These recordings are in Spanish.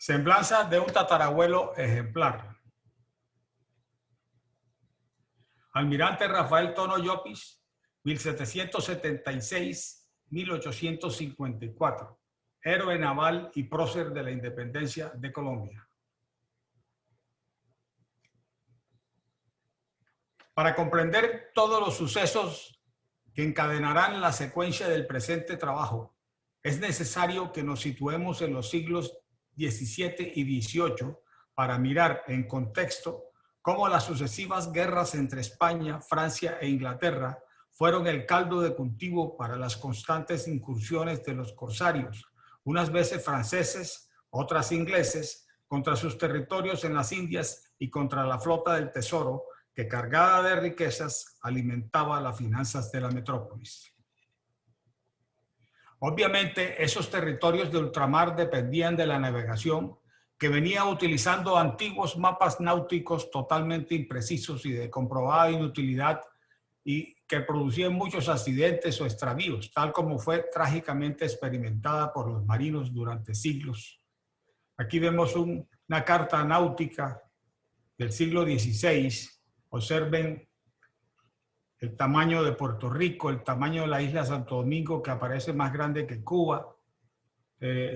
Semblanza de un tatarabuelo ejemplar. Almirante Rafael Tono Llopis, 1776-1854. Héroe naval y prócer de la independencia de Colombia. Para comprender todos los sucesos que encadenarán la secuencia del presente trabajo, es necesario que nos situemos en los siglos XVII y XVIII para mirar en contexto cómo las sucesivas guerras entre España, Francia e Inglaterra fueron el caldo de cultivo para las constantes incursiones de los corsarios, unas veces franceses, otras ingleses, contra sus territorios en las Indias y contra la flota del Tesoro, que cargada de riquezas alimentaba las finanzas de la metrópolis. Obviamente, esos territorios de ultramar dependían de la navegación, que venía utilizando antiguos mapas náuticos totalmente imprecisos y de comprobada inutilidad y que producían muchos accidentes o extravíos, tal como fue trágicamente experimentada por los marinos durante siglos. Aquí vemos una carta náutica del siglo XVI. Observen el tamaño de Puerto Rico, el tamaño de la isla Santo Domingo, que aparece más grande que Cuba.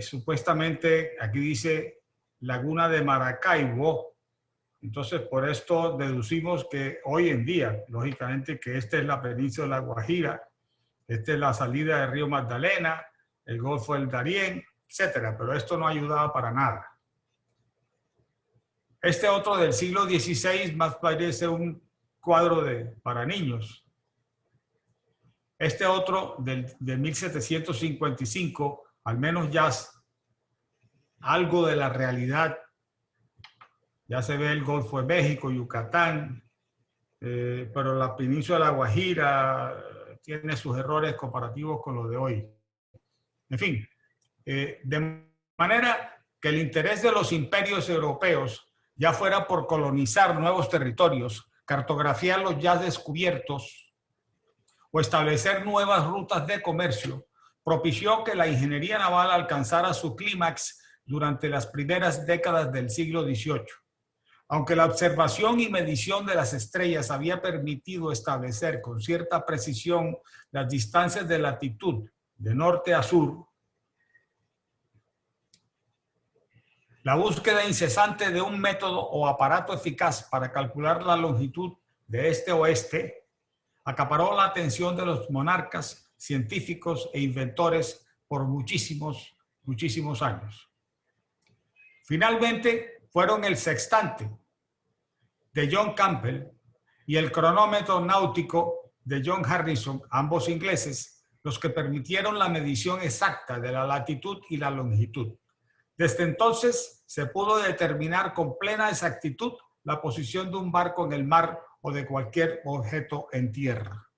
Supuestamente aquí dice Laguna de Maracaibo. Entonces, por esto deducimos que hoy en día, lógicamente, que esta es la península de La Guajira, esta es la salida del río Magdalena, el Golfo del Darién, etcétera. Pero esto no ayudaba para nada. Este otro del siglo XVI más parece un cuadro para niños. Este otro de 1755, al menos ya algo de la realidad. Ya se ve el Golfo de México, Yucatán, pero la península de La Guajira tiene sus errores comparativos con los de hoy. En fin, de manera que el interés de los imperios europeos, ya fuera por colonizar nuevos territorios, cartografiar los ya descubiertos o establecer nuevas rutas de comercio, propició que la ingeniería naval alcanzara su clímax durante las primeras décadas del siglo XVIII. Aunque la observación y medición de las estrellas había permitido establecer con cierta precisión las distancias de latitud de norte a sur, la búsqueda incesante de un método o aparato eficaz para calcular la longitud de este a oeste acaparó la atención de los monarcas, científicos e inventores por muchísimos años. Finalmente, fueron el sextante de John Campbell y el cronómetro náutico de John Harrison, ambos ingleses, los que permitieron la medición exacta de la latitud y la longitud. Desde entonces se pudo determinar con plena exactitud la posición de un barco en el mar o de cualquier objeto en tierra.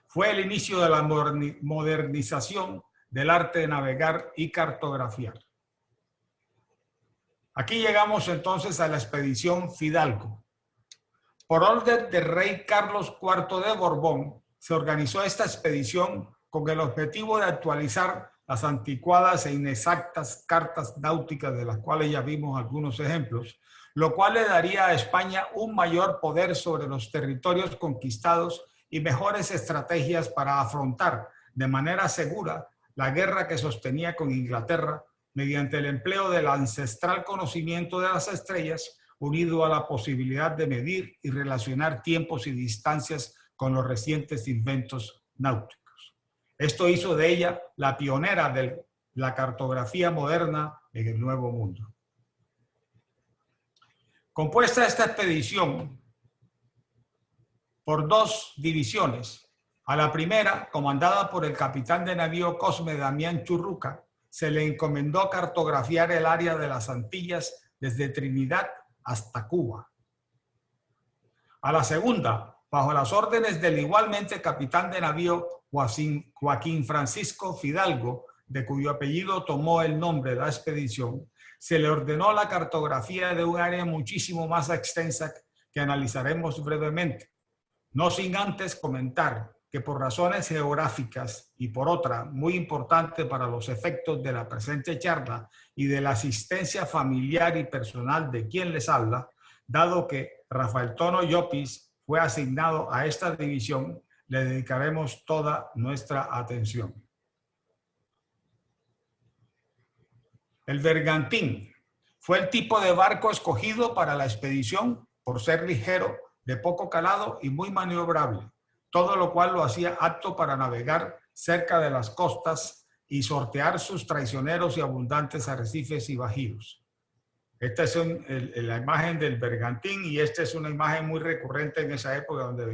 Fue el inicio de la modernización del arte de navegar y cartografiar. Aquí llegamos entonces a la expedición Fidalgo. Por orden del rey Carlos IV de Borbón, se organizó esta expedición con el objetivo de actualizar las anticuadas e inexactas cartas náuticas, de las cuales ya vimos algunos ejemplos, lo cual le daría a España un mayor poder sobre los territorios conquistados y mejores estrategias para afrontar de manera segura la guerra que sostenía con Inglaterra mediante el empleo del ancestral conocimiento de las estrellas, unido a la posibilidad de medir y relacionar tiempos y distancias con los recientes inventos náuticos. Esto hizo de ella la pionera de la cartografía moderna en el Nuevo Mundo. Compuesta esta expedición por dos divisiones, a la primera, comandada por el capitán de navío Cosme Damián Churruca, se le encomendó cartografiar el área de las Antillas desde Trinidad hasta Cuba. A la segunda, bajo las órdenes del igualmente capitán de navío Joaquín Francisco Fidalgo, de cuyo apellido tomó el nombre de la expedición, se le ordenó la cartografía de un área muchísimo más extensa que analizaremos brevemente, no sin antes comentar que por razones geográficas y por otra, muy importante para los efectos de la presente charla y de la asistencia familiar y personal de quien les habla, dado que Rafael Tono Llopis fue asignado a esta división, le dedicaremos toda nuestra atención. El bergantín fue el tipo de barco escogido para la expedición por ser ligero, de poco calado y muy maniobrable, todo lo cual lo hacía apto para navegar cerca de las costas y sortear sus traicioneros y abundantes arrecifes y bajíos. Esta es la imagen del bergantín, y esta es una imagen muy recurrente en esa época donde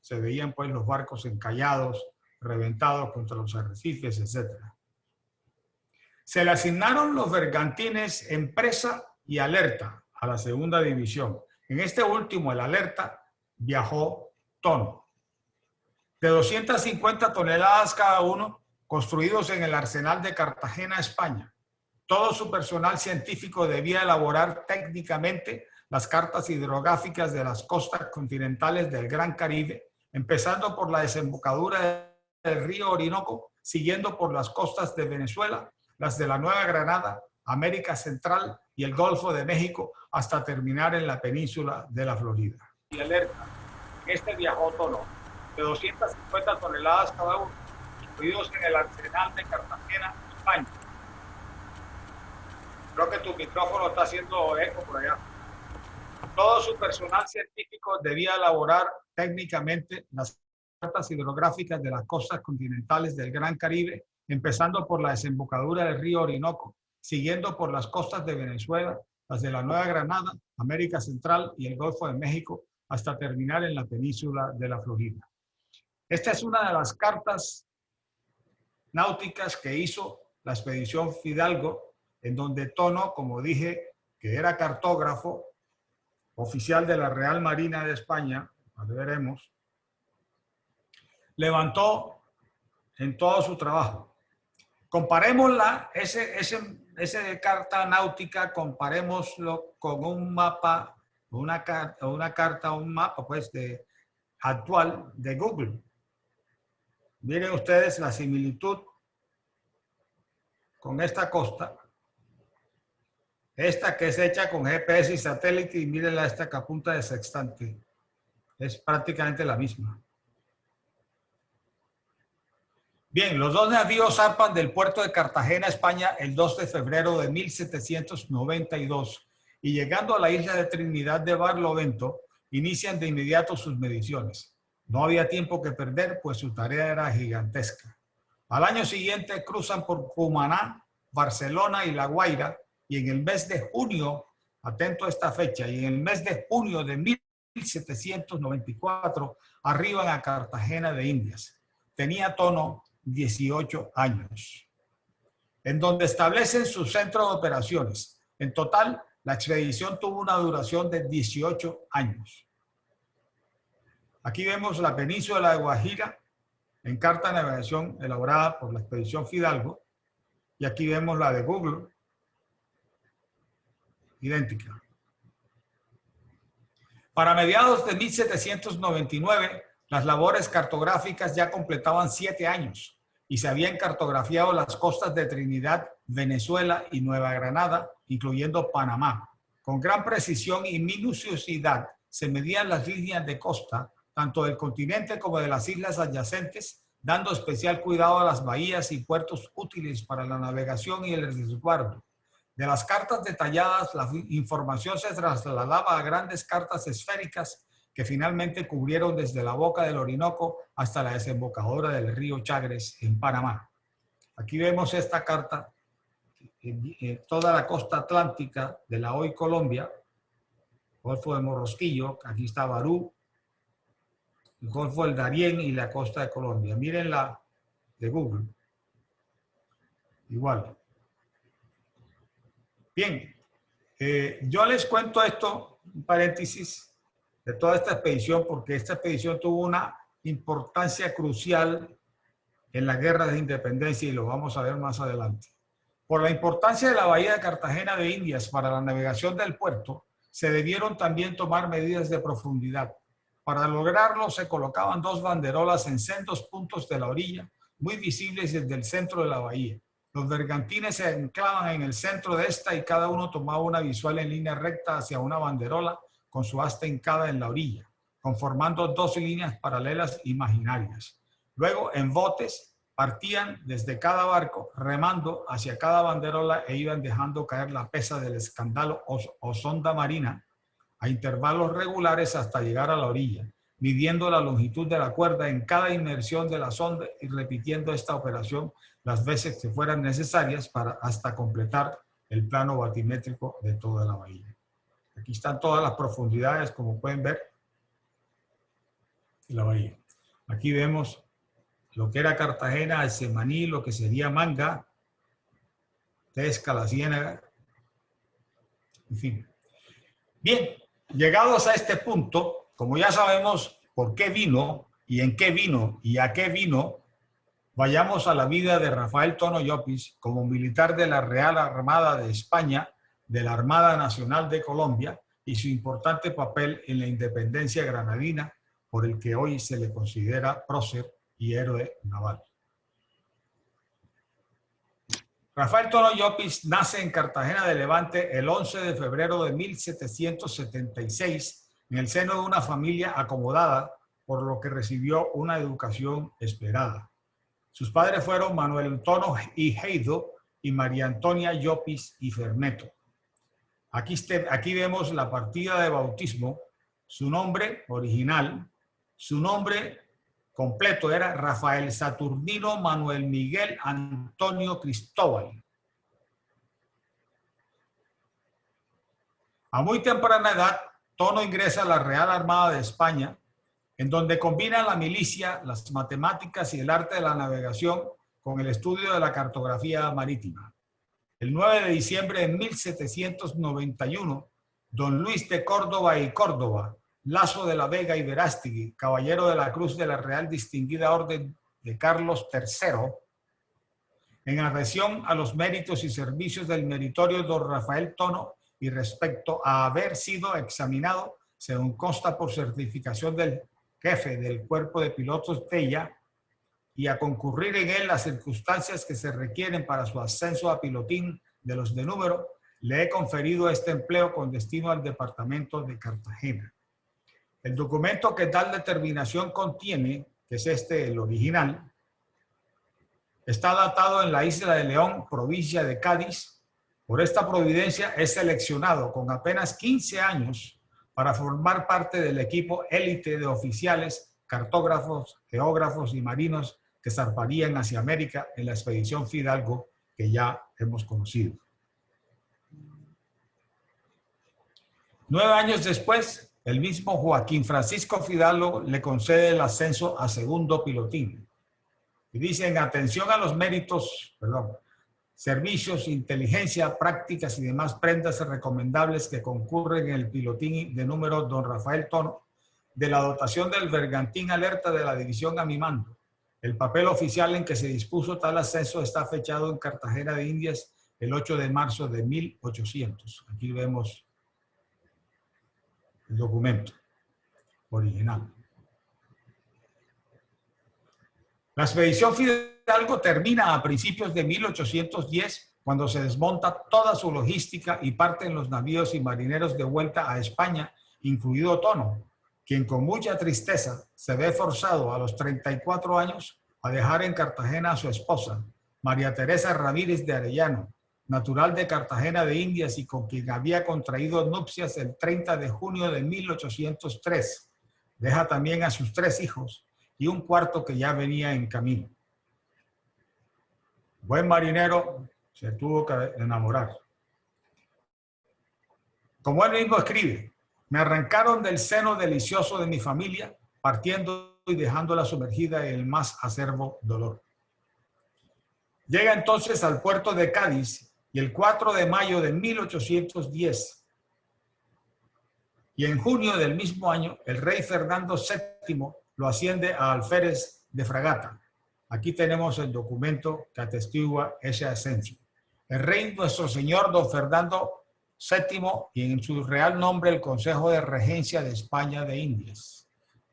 se veían pues los barcos encallados, reventados contra los arrecifes, etc. Se le asignaron los bergantines Empresa y Alerta a la segunda división. En este último, el Alerta, viajó Tono. De 250 toneladas cada uno, construidos en el arsenal de Cartagena, España. Todo su personal científico debía elaborar técnicamente las cartas hidrográficas de las costas continentales del Gran Caribe, empezando por la desembocadura del río Orinoco, siguiendo por las costas de Venezuela, las de la Nueva Granada, América Central y el Golfo de México, hasta terminar en la península de la Florida. Y Alerta, este viajó Tono, de 250 toneladas cada uno, incluidos en el arsenal de Cartagena, España. Creo que tu micrófono está haciendo eco por allá. Todo su personal científico debía elaborar técnicamente las cartas hidrográficas de las costas continentales del Gran Caribe, empezando por la desembocadura del río Orinoco, siguiendo por las costas de Venezuela, las de la Nueva Granada, América Central y el Golfo de México, hasta terminar en la península de la Florida. Esta es una de las cartas náuticas que hizo la expedición Fidalgo, en donde Tono, como dije, que era cartógrafo, oficial de la Real Marina de España, ahora veremos, levantó en todo su trabajo. Comparémosla, ese carta náutica, comparémoslo con un mapa, una carta, un mapa pues actual de Google. Miren ustedes la similitud con esta costa. Esta que es hecha con GPS y satélite, y mírenla esta que apunta de sextante. Es prácticamente la misma. Bien, los dos navíos zarpan del puerto de Cartagena, España, el 2 de febrero de 1792 y llegando a la isla de Trinidad de Barlovento, inician de inmediato sus mediciones. No había tiempo que perder, pues su tarea era gigantesca. Al año siguiente cruzan por Cumaná, Barcelona y La Guaira, y en el mes de junio, atento a esta fecha, y en el mes de junio de 1794 arriban a Cartagena de Indias. Tenía Tono 18 años, en donde establecen su centro de operaciones. En total, la expedición tuvo una duración de 18 años. Aquí vemos la península de Guajira en carta de navegación elaborada por la expedición Fidalgo, y aquí vemos la de Google, idéntica. Para mediados de 1799, las labores cartográficas ya completaban 7 años y se habían cartografiado las costas de Trinidad, Venezuela y Nueva Granada, incluyendo Panamá. Con gran precisión y minuciosidad se medían las líneas de costa, tanto del continente como de las islas adyacentes, dando especial cuidado a las bahías y puertos útiles para la navegación y el resguardo. De las cartas detalladas, la información se trasladaba a grandes cartas esféricas que finalmente cubrieron desde la boca del Orinoco hasta la desembocadura del río Chagres en Panamá. Aquí vemos esta carta, toda la costa atlántica de la hoy Colombia, Golfo de Morrosquillo, aquí está Barú, el Golfo del Darién y la costa de Colombia. Miren la de Google. Igual. Bien, yo les cuento esto, un paréntesis, de toda esta expedición, porque esta expedición tuvo una importancia crucial en la guerra de independencia y lo vamos a ver más adelante. Por la importancia de la bahía de Cartagena de Indias para la navegación del puerto, se debieron también tomar medidas de profundidad. Para lograrlo se colocaban dos banderolas en sendos puntos de la orilla, muy visibles desde el centro de la bahía. Los bergantines se anclaban en el centro de esta y cada uno tomaba una visual en línea recta hacia una banderola con su asta hincada en la orilla, conformando dos líneas paralelas imaginarias. Luego, en botes, partían desde cada barco, remando hacia cada banderola e iban dejando caer la pesa del escandalo o sonda marina a intervalos regulares hasta llegar a la orilla, midiendo la longitud de la cuerda en cada inmersión de la sonda y repitiendo esta operación las veces que fueran necesarias hasta completar el plano batimétrico de toda la bahía. Aquí están todas las profundidades, como pueden ver, de la bahía. Aquí vemos lo que era Cartagena, el Semaní, lo que sería Manga, Tesca, la Ciénaga, en fin. Bien, llegados a este punto, como ya sabemos por qué vino y en qué vino y a qué vino, vayamos a la vida de Rafael Tono Llopis como militar de la Real Armada de España, de la Armada Nacional de Colombia y su importante papel en la independencia granadina, por el que hoy se le considera prócer y héroe naval. Rafael Tono Llopis nace en Cartagena de Levante el 11 de febrero de 1776 en el seno de una familia acomodada, por lo que recibió una educación esperada. Sus padres fueron Manuel Tono y Heido y María Antonia Llopis y Ferneto. Aquí vemos la partida de bautismo, su nombre original, su nombre completo era Rafael Saturnino Manuel Miguel Antonio Cristóbal. A muy temprana edad, Tono ingresa a la Real Armada de España, en donde combina la milicia, las matemáticas y el arte de la navegación con el estudio de la cartografía marítima. El 9 de diciembre de 1791, don Luis de Córdoba y Córdoba, Lazo de la Vega y Verástegui, caballero de la Cruz de la Real Distinguida Orden de Carlos III, en adhesión a los méritos y servicios del meritorio don Rafael Tono y respecto a haber sido examinado, según consta por certificación del jefe del cuerpo de pilotos de ella, y a concurrir en él las circunstancias que se requieren para su ascenso a pilotín de los de número, le he conferido este empleo con destino al departamento de Cartagena. El documento que tal determinación contiene, que es el original, está datado en la isla de León, provincia de Cádiz. Por esta providencia es seleccionado con apenas 15 años para formar parte del equipo élite de oficiales, cartógrafos, geógrafos y marinos que zarparían hacia América en la expedición Fidalgo que ya hemos conocido. 9 años después, el mismo Joaquín Francisco Fidalgo le concede el ascenso a segundo pilotín. Y dice, en atención a los méritos, servicios, inteligencia, prácticas y demás prendas recomendables que concurren en el pilotín de número don Rafael Tono, de la dotación del bergantín alerta de la división a mi mando. El papel oficial en que se dispuso tal ascenso está fechado en Cartagena de Indias el 8 de marzo de 1800. Aquí vemos el documento original. La expedición Fidalgo termina a principios de 1810, cuando se desmonta toda su logística y parten los navíos y marineros de vuelta a España, incluido Tono, quien con mucha tristeza se ve forzado a los 34 años a dejar en Cartagena a su esposa, María Teresa Ramírez de Arellano, natural de Cartagena de Indias y con quien había contraído nupcias el 30 de junio de 1803. Deja también a sus 3 hijos y un cuarto que ya venía en camino. Buen marinero, se tuvo que enamorar. Como él mismo escribe, me arrancaron del seno delicioso de mi familia, partiendo y dejándola sumergida en el más acerbo dolor. Llega entonces al puerto de Cádiz y el 4 de mayo de 1810, y en junio del mismo año, el rey Fernando VII lo asciende a alférez de fragata. Aquí tenemos el documento que atestigua ese ascenso. El rey nuestro señor don Fernando VII y en su real nombre el Consejo de Regencia de España de Indias.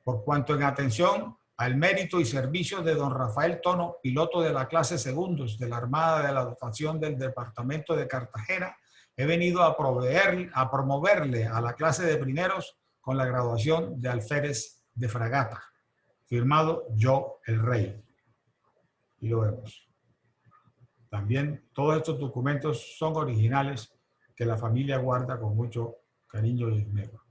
por cuanto en atención al mérito y servicio de don Rafael Tono, piloto de la clase segundos de la Armada de la Dotación del Departamento de Cartagena, he venido a promoverle a la clase de primeros con la graduación de alférez de fragata. Firmado Yo el Rey. Y lo vemos. También todos estos documentos son originales que la familia guarda con mucho cariño y esmero.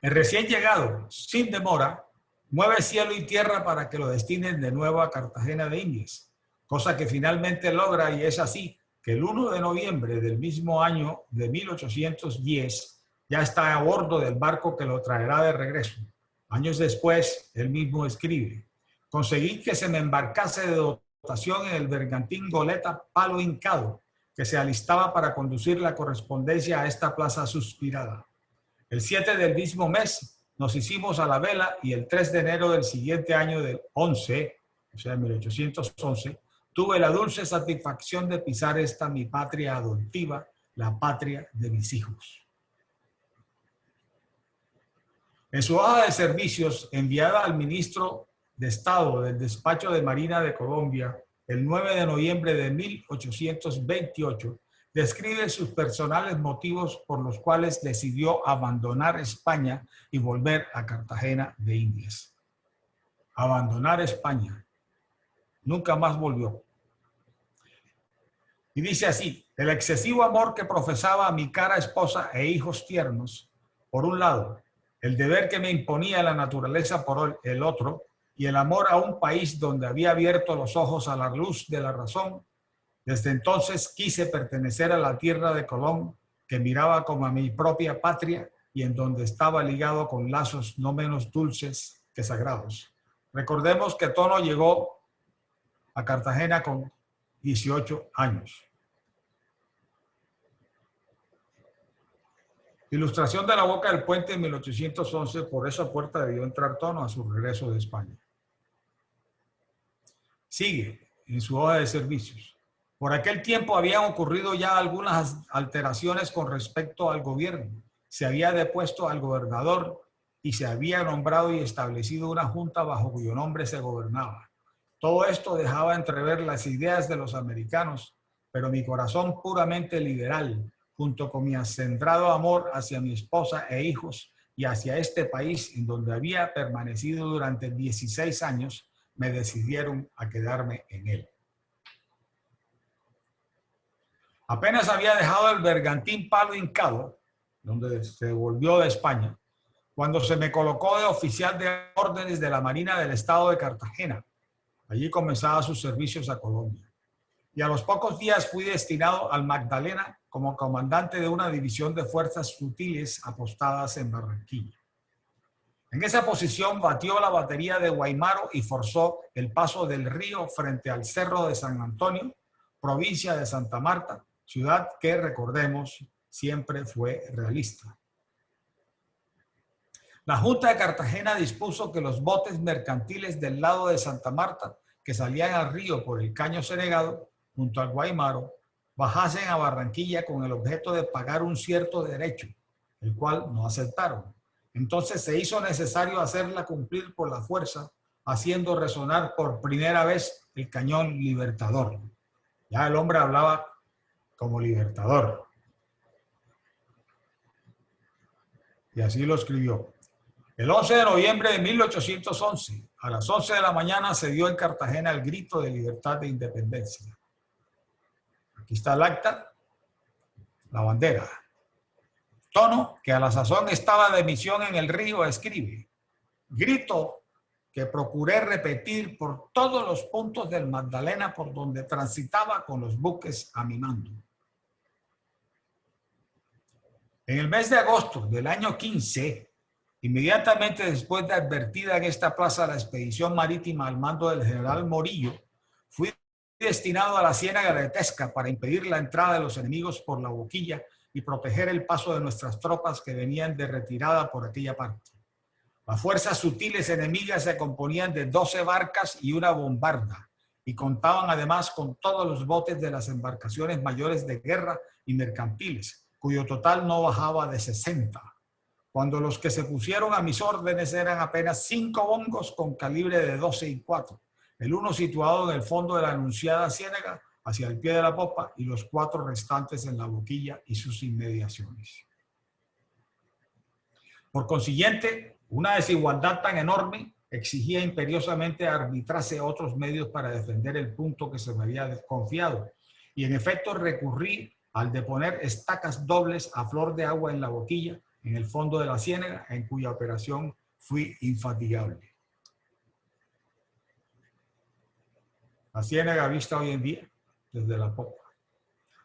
El recién llegado, sin demora, mueve cielo y tierra para que lo destinen de nuevo a Cartagena de Indias, cosa que finalmente logra, y es así que el 1 de noviembre del mismo año de 1810 ya está a bordo del barco que lo traerá de regreso. Años después, él mismo escribe: conseguí que se me embarcase de dotación en el bergantín goleta Palo Hincado, que se alistaba para conducir la correspondencia a esta plaza suspirada. El 7 del mismo mes nos hicimos a la vela y el 3 de enero del siguiente año del 11, o sea, 1811, tuve la dulce satisfacción de pisar esta mi patria adoptiva, la patria de mis hijos. En su hoja de servicios enviada al ministro de Estado del Despacho de Marina de Colombia el 9 de noviembre de 1828, describe sus personales motivos por los cuales decidió abandonar España y volver a Cartagena de Indias. Abandonar España. Nunca más volvió. Y dice así: el excesivo amor que profesaba a mi cara esposa e hijos tiernos, por un lado, el deber que me imponía la naturaleza por el otro, y el amor a un país donde había abierto los ojos a la luz de la razón, desde entonces quise pertenecer a la tierra de Colón, que miraba como a mi propia patria y en donde estaba ligado con lazos no menos dulces que sagrados. Recordemos que Tono llegó a Cartagena con 18 años. Ilustración de la boca del puente en 1811. Por esa puerta debió entrar Tono a su regreso de España. Sigue en su hoja de servicios. Por aquel tiempo habían ocurrido ya algunas alteraciones con respecto al gobierno. Se había depuesto al gobernador y se había nombrado y establecido una junta bajo cuyo nombre se gobernaba. Todo esto dejaba entrever las ideas de los americanos, pero mi corazón puramente liberal, junto con mi acendrado amor hacia mi esposa e hijos y hacia este país en donde había permanecido durante 16 años, me decidieron a quedarme en él. Apenas había dejado el bergantín Palo Hincado, donde se volvió de España, cuando se me colocó de oficial de órdenes de la Marina del Estado de Cartagena. Allí comenzaba sus servicios a Colombia. Y a los pocos días fui destinado al Magdalena como comandante de una división de fuerzas sutiles apostadas en Barranquilla. En esa posición batió la batería de Guaymaro y forzó el paso del río frente al Cerro de San Antonio, provincia de Santa Marta, ciudad que, recordemos, siempre fue realista. La Junta de Cartagena dispuso que los botes mercantiles del lado de Santa Marta, que salían al río por el Caño Senegado, junto al Guaymaro, bajasen a Barranquilla con el objeto de pagar un cierto derecho, el cual no aceptaron. Entonces se hizo necesario hacerla cumplir por la fuerza, haciendo resonar por primera vez el cañón libertador. Ya el hombre hablaba como libertador. Y así lo escribió. El 11 de noviembre de 1811, a las 11 de la mañana, se dio en Cartagena el grito de libertad e independencia. Aquí está el acta, la bandera. Tono, que a la sazón estaba de misión en el río, escribe: grito que procuré repetir por todos los puntos del Magdalena por donde transitaba con los buques a mi mando. En el mes de agosto del año 15, inmediatamente después de advertida en esta plaza la expedición marítima al mando del general Morillo, fui destinado a la ciénaga de Tesca para impedir la entrada de los enemigos por la boquilla y proteger el paso de nuestras tropas que venían de retirada por aquella parte. Las fuerzas sutiles enemigas se componían de 12 barcas y una bombarda, y contaban además con todos los botes de las embarcaciones mayores de guerra y mercantiles, cuyo total no bajaba de 60. cuando los que se pusieron a mis órdenes eran apenas 5 bombos con calibre de 12 y 4, el uno situado en el fondo de la anunciada ciénaga hacia el pie de la popa y los 4 restantes en la boquilla y sus inmediaciones. Por consiguiente, una desigualdad tan enorme exigía imperiosamente arbitrarse otros medios para defender el punto que se me había desconfiado, y en efecto recurrí al de poner estacas dobles a flor de agua en la boquilla, en el fondo de la ciénaga, en cuya operación fui infatigable. La ciénaga vista hoy en día desde la popa.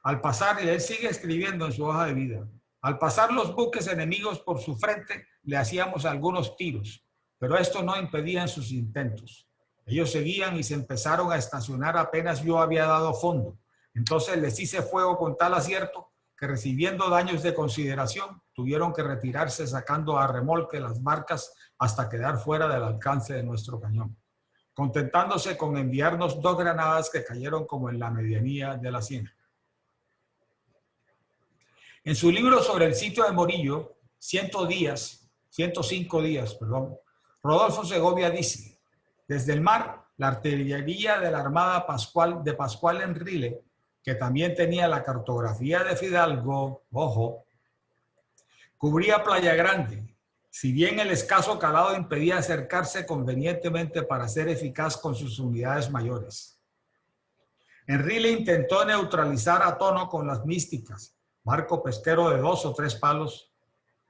Al pasar, y él sigue escribiendo en su hoja de vida, al pasar los buques enemigos por su frente, le hacíamos algunos tiros, pero esto no impedía sus intentos. Ellos seguían y se empezaron a estacionar apenas yo había dado fondo. Entonces les hice fuego con tal acierto que, recibiendo daños de consideración, tuvieron que retirarse sacando a remolque las barcas hasta quedar fuera del alcance de nuestro cañón, contentándose con enviarnos 2 granadas que cayeron como en la medianía de la ciénaga. En su libro sobre el sitio de Morillo, 105 días, Rodolfo Segovia dice: desde el mar, la artillería de la Armada de Pascual Enrile, que también tenía la cartografía de Fidalgo, ojo, cubría Playa Grande, si bien el escaso calado impedía acercarse convenientemente para ser eficaz con sus unidades mayores. Enrile intentó neutralizar a Tono con las místicas, barco pesquero de 2 o 3 palos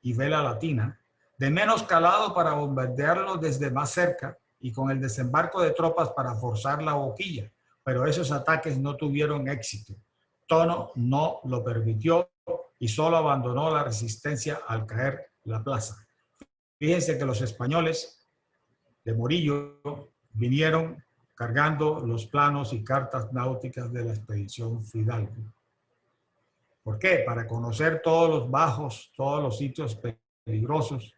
y vela latina, de menos calado para bombardearlo desde más cerca y con el desembarco de tropas para forzar la boquilla, pero esos ataques no tuvieron éxito. Tono no lo permitió y solo abandonó la resistencia al caer la plaza. Fíjense que los españoles de Morillo vinieron cargando los planos y cartas náuticas de la expedición Fidalgo. ¿Por qué? Para conocer todos los bajos, todos los sitios peligrosos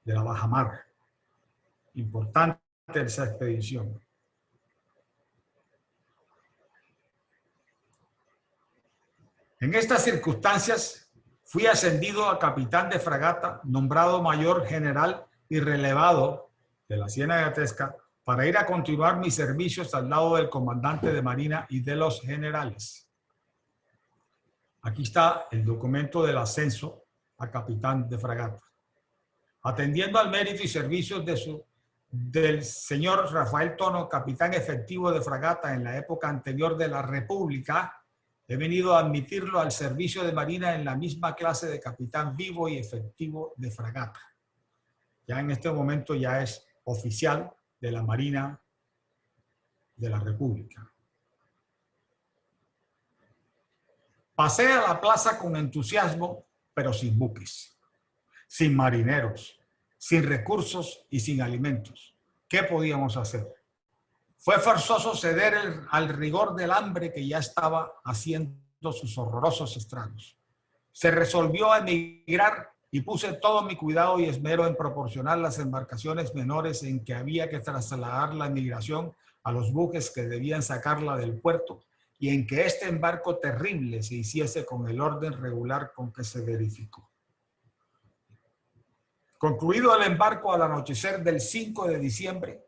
de la bajamar. Importante esa expedición. En estas circunstancias fui ascendido a capitán de fragata, nombrado mayor general y relevado de la Ciénaga de Tesca para ir a continuar mis servicios al lado del comandante de marina y de los generales. Aquí está el documento del ascenso a capitán de fragata. Atendiendo al mérito y servicios del señor Rafael Tono, capitán efectivo de fragata en la época anterior de la República, he venido a admitirlo al servicio de marina en la misma clase de capitán vivo y efectivo de fragata. Ya en este momento ya es oficial de la Marina de la República. Pasé a la plaza con entusiasmo, pero sin buques, sin marineros, sin recursos y sin alimentos. ¿Qué podíamos hacer? Fue forzoso ceder al rigor del hambre que ya estaba haciendo sus horrorosos estragos. Se resolvió a emigrar y puse todo mi cuidado y esmero en proporcionar las embarcaciones menores en que había que trasladar la emigración a los buques que debían sacarla del puerto y en que este embarco terrible se hiciese con el orden regular con que se verificó. Concluido el embarco al anochecer del 5 de diciembre,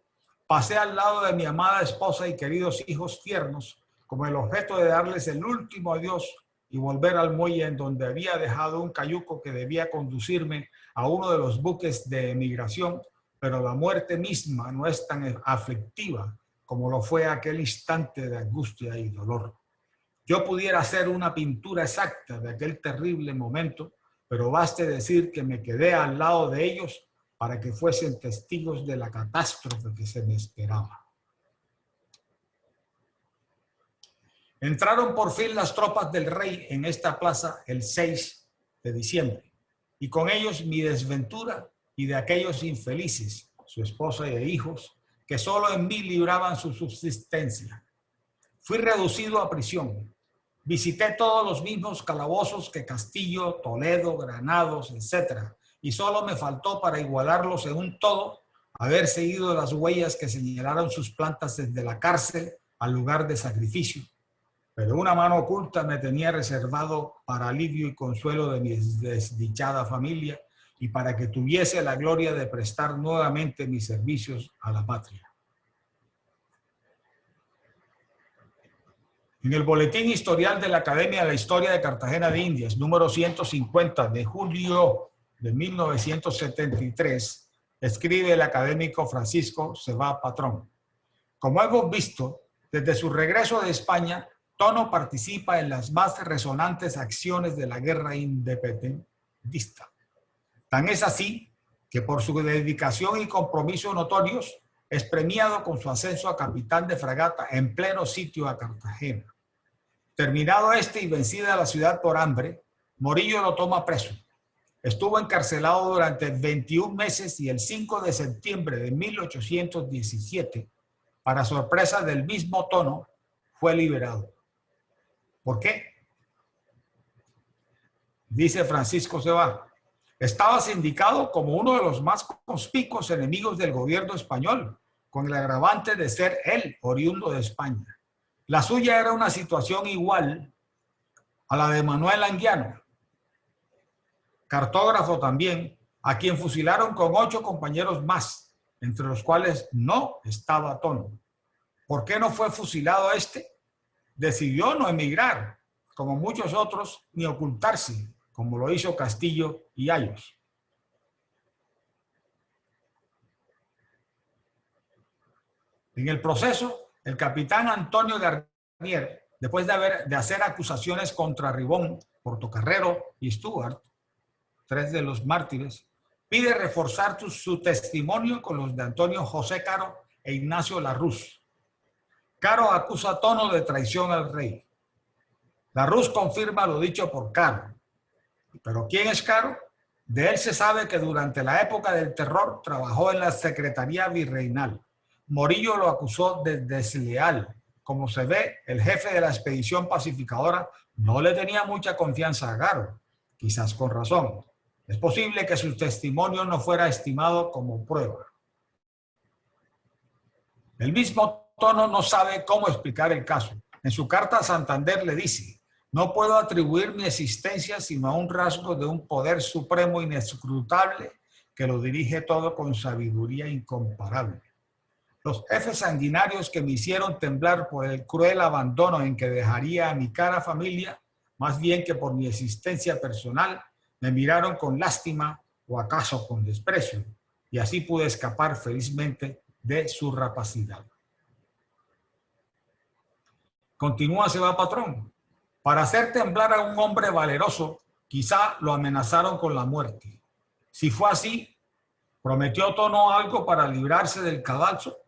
pasé al lado de mi amada esposa y queridos hijos tiernos como el objeto de darles el último adiós y volver al muelle en donde había dejado un cayuco que debía conducirme a uno de los buques de emigración, pero la muerte misma no es tan aflictiva como lo fue aquel instante de angustia y dolor. Yo pudiera hacer una pintura exacta de aquel terrible momento, pero baste decir que me quedé al lado de ellos para que fuesen testigos de la catástrofe que se me esperaba. Entraron por fin las tropas del rey en esta plaza el 6 de diciembre, y con ellos mi desventura y de aquellos infelices, su esposa e hijos, que solo en mí libraban su subsistencia. Fui reducido a prisión. Visité todos los mismos calabozos que Castillo, Toledo, Granados, etc., y solo me faltó para igualarlos en un todo haber seguido las huellas que señalaron sus plantas desde la cárcel al lugar de sacrificio. Pero una mano oculta me tenía reservado para alivio y consuelo de mi desdichada familia y para que tuviese la gloria de prestar nuevamente mis servicios a la patria. En el Boletín Historial de la Academia de la Historia de Cartagena de Indias, número 150 de julio de 1973, escribe el académico Francisco Cebá Patrón. Como hemos visto, desde su regreso de España, Tono participa en las más resonantes acciones de la guerra independentista. Tan es así que por su dedicación y compromiso notorios es premiado con su ascenso a capitán de fragata en pleno sitio a Cartagena. Terminado este y vencida la ciudad por hambre, Morillo lo toma preso. Estuvo encarcelado durante 21 meses y el 5 de septiembre de 1817, para sorpresa del mismo Tono, fue liberado. ¿Por qué? Dice Francisco Cebá, estaba sindicado como uno de los más conspicuos enemigos del gobierno español, con el agravante de ser él oriundo de España. La suya era una situación igual a la de Manuel Anguiano, cartógrafo también, a quien fusilaron con 8 compañeros más, entre los cuales no estaba Tono. ¿Por qué no fue fusilado este? Decidió no emigrar, como muchos otros, ni ocultarse, como lo hizo Castillo y Ayos. En el proceso, el capitán Antonio Garnier, después de hacer acusaciones contra Ribón, Portocarrero y Stuart, 3 de los mártires, pide reforzar su testimonio con los de Antonio José Caro e Ignacio Larruz. Caro acusa a Tono de traición al rey. Larruz confirma lo dicho por Caro. ¿Pero quién es Caro? De él se sabe que durante la época del terror trabajó en la Secretaría Virreinal. Morillo lo acusó de desleal. Como se ve, el jefe de la expedición pacificadora no le tenía mucha confianza a Caro, quizás con razón. Es posible que su testimonio no fuera estimado como prueba. El mismo Tono no sabe cómo explicar el caso. En su carta a Santander le dice: no puedo atribuir mi existencia sino a un rasgo de un poder supremo inescrutable que lo dirige todo con sabiduría incomparable. Los Fs sanguinarios que me hicieron temblar por el cruel abandono en que dejaría a mi cara familia, más bien que por mi existencia personal, me miraron con lástima o acaso con desprecio, y así pude escapar felizmente de su rapacidad. Continúa Cebá Patrón. Para hacer temblar a un hombre valeroso, quizá lo amenazaron con la muerte. Si fue así, ¿prometió Tono algo para librarse del cadalso?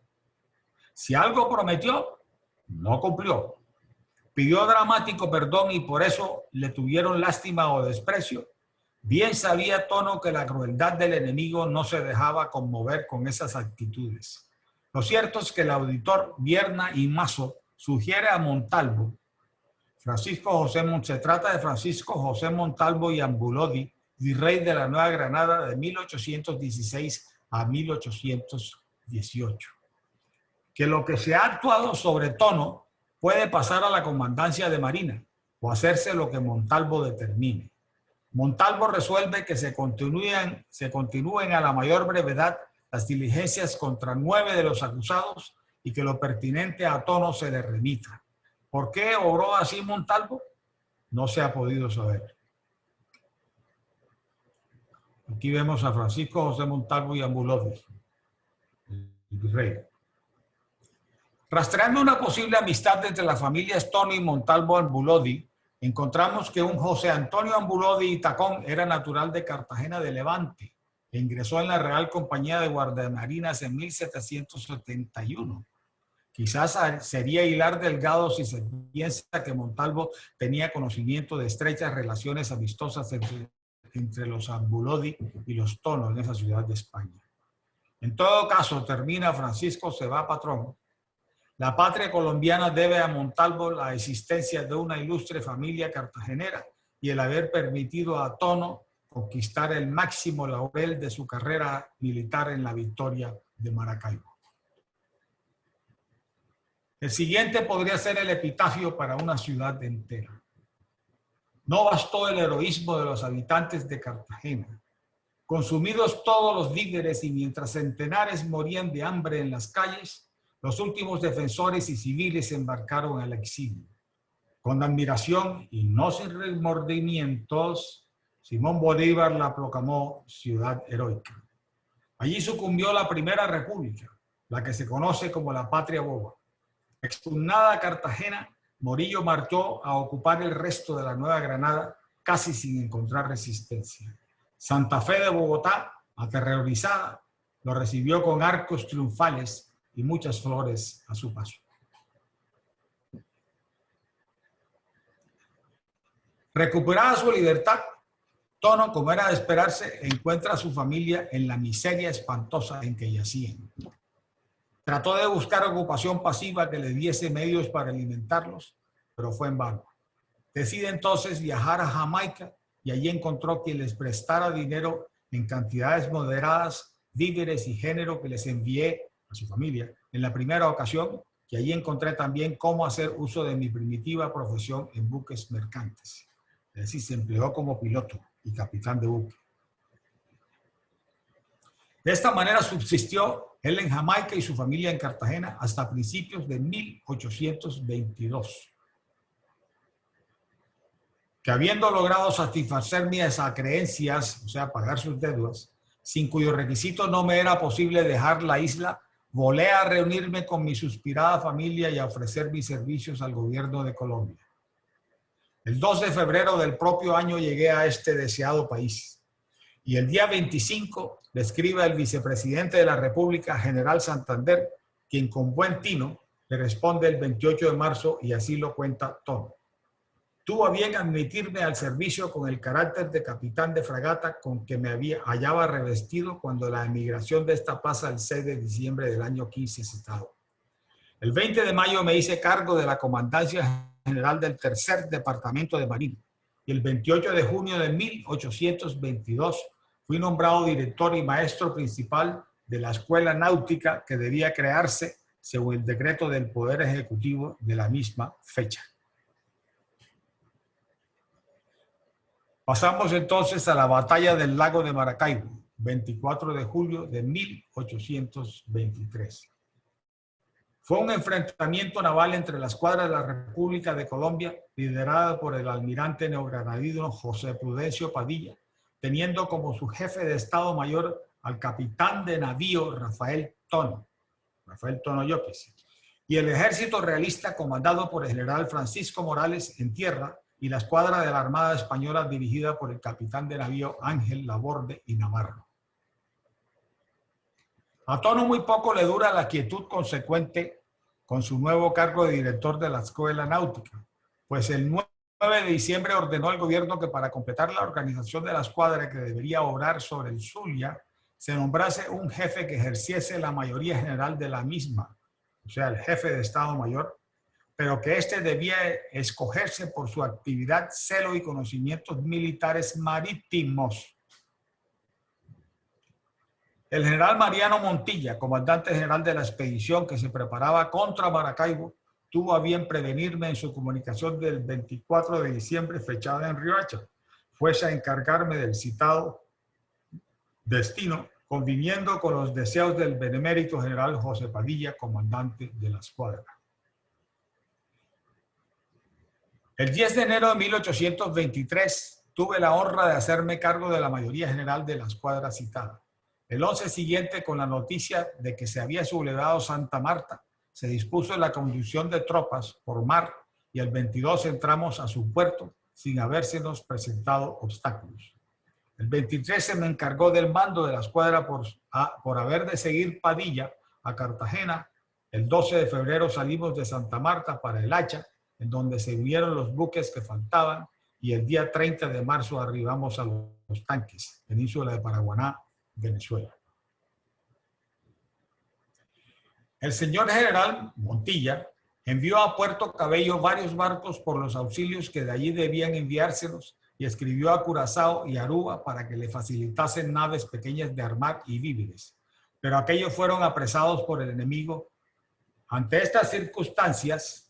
Si algo prometió, no cumplió. Pidió dramático perdón y por eso le tuvieron lástima o desprecio. Bien sabía Tono que la crueldad del enemigo no se dejaba conmover con esas actitudes. Lo cierto es que el auditor Vierna y Mazo sugiere a Montalvo, se trata de Francisco José Montalvo y Ambulodi, virrey de la Nueva Granada de 1816 a 1818. Que lo que se ha actuado sobre Tono puede pasar a la comandancia de Marina o hacerse lo que Montalvo determine. Montalvo resuelve que se continúen a la mayor brevedad las diligencias contra 9 de los acusados y que lo pertinente a Tono se le remita. ¿Por qué obró así Montalvo? No se ha podido saber. Aquí vemos a Francisco José Montalvo y Ambulodi, el virrey. Rastreando una posible amistad entre las familias Tono y Montalvo Ambulodi, encontramos que un José Antonio Ambulodi y Tacón era natural de Cartagena de Levante e ingresó en la Real Compañía de Guardiamarinas en 1771. Quizás sería hilar delgado si se piensa que Montalvo tenía conocimiento de estrechas relaciones amistosas entre los Ambulodi y los Tono en esa ciudad de España. En todo caso, termina Francisco Cebá Patrón, la patria colombiana debe a Montalvo la existencia de una ilustre familia cartagenera y el haber permitido a Tono conquistar el máximo laurel de su carrera militar en la victoria de Maracaibo. El siguiente podría ser el epitafio para una ciudad entera. No bastó el heroísmo de los habitantes de Cartagena. Consumidos todos los víveres y mientras centenares morían de hambre en las calles, los últimos defensores y civiles se embarcaron al exilio. Con admiración y no sin remordimientos, Simón Bolívar la proclamó ciudad heroica. Allí sucumbió la primera república, la que se conoce como la Patria Boba. Expugnada Cartagena, Morillo marchó a ocupar el resto de la Nueva Granada casi sin encontrar resistencia. Santa Fe de Bogotá, aterrorizada, lo recibió con arcos triunfales y muchas flores a su paso. Recuperada su libertad, Tono, como era de esperarse, encuentra a su familia en la miseria espantosa en que yacían. Trató de buscar ocupación pasiva que le diese medios para alimentarlos, pero fue en vano. Decide entonces viajar a Jamaica y allí encontró quien les prestara dinero en cantidades moderadas, víveres y género que les envié a su familia en la primera ocasión, y allí encontré también cómo hacer uso de mi primitiva profesión en buques mercantes. Es decir, se empleó como piloto y capitán de buque. De esta manera subsistió él en Jamaica y su familia en Cartagena hasta principios de 1822. Que habiendo logrado satisfacer mis acreencias, o sea, pagar sus deudas, sin cuyo requisito no me era posible dejar la isla, volé a reunirme con mi suspirada familia y a ofrecer mis servicios al gobierno de Colombia. El 2 de febrero del propio año llegué a este deseado país y el día 25 le escribe al vicepresidente de la República, general Santander, quien con buen tino le responde el 28 de marzo y así lo cuenta Tono. Tuvo a bien admitirme al servicio con el carácter de capitán de fragata con que me hallaba revestido cuando la emigración de esta plaza el 6 de diciembre del año 15 citado. El 20 de mayo me hice cargo de la comandancia general del tercer departamento de Marina y el 28 de junio de 1822 fui nombrado director y maestro principal de la escuela náutica que debía crearse según el decreto del Poder Ejecutivo de la misma fecha. Pasamos entonces a la batalla del lago de Maracaibo, 24 de julio de 1823. Fue un enfrentamiento naval entre la escuadra de la República de Colombia, liderada por el almirante neogranadino José Prudencio Padilla, teniendo como su jefe de Estado Mayor al capitán de navío Rafael Tono Llopis, y el ejército realista comandado por el general Francisco Morales en tierra y la escuadra de la Armada Española dirigida por el capitán de navío Ángel Laborde y Navarro. A Tono muy poco le dura la quietud consecuente con su nuevo cargo de director de la Escuela Náutica, pues el 9 de diciembre ordenó al gobierno que para completar la organización de la escuadra que debería obrar sobre el Zulia, se nombrase un jefe que ejerciese la mayoría general de la misma, o sea, el jefe de Estado Mayor, pero que éste debía escogerse por su actividad, celo y conocimientos militares marítimos. El general Mariano Montilla, comandante general de la expedición que se preparaba contra Maracaibo, tuvo a bien prevenirme en su comunicación del 24 de diciembre fechada en Riohacha, fuese a encargarme del citado destino, conviniendo con los deseos del benemérito general José Padilla, comandante de la escuadra. El 10 de enero de 1823 tuve la honra de hacerme cargo de la mayoría general de la escuadra citada. El 11 siguiente, con la noticia de que se había sublevado Santa Marta, se dispuso la conducción de tropas por mar y el 22 entramos a su puerto sin habérsenos presentado obstáculos. El 23 se me encargó del mando de la escuadra por haber de seguir Padilla a Cartagena. El 12 de febrero salimos de Santa Marta para el Hacha, en donde se unieron los buques que faltaban, y el día 30 de marzo arribamos a Los Tanques, península de Paraguaná, Venezuela. El señor general Montilla envió a Puerto Cabello varios barcos por los auxilios que de allí debían enviárselos y escribió a Curazao y Aruba para que le facilitasen naves pequeñas de armar y víveres. Pero aquellos fueron apresados por el enemigo. Ante estas circunstancias,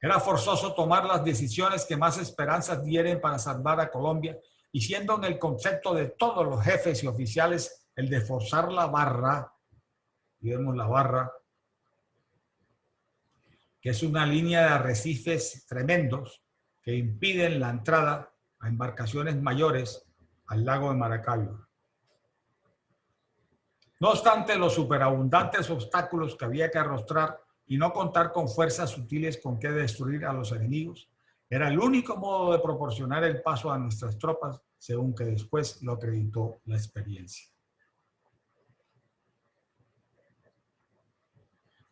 era forzoso tomar las decisiones que más esperanzas dieren para salvar a Colombia y siendo en el concepto de todos los jefes y oficiales el de forzar la barra, y vemos la barra, que es una línea de arrecifes tremendos que impiden la entrada a embarcaciones mayores al lago de Maracaibo. No obstante los superabundantes obstáculos que había que arrostrar y no contar con fuerzas sutiles con que destruir a los enemigos, era el único modo de proporcionar el paso a nuestras tropas, según que después lo acreditó la experiencia.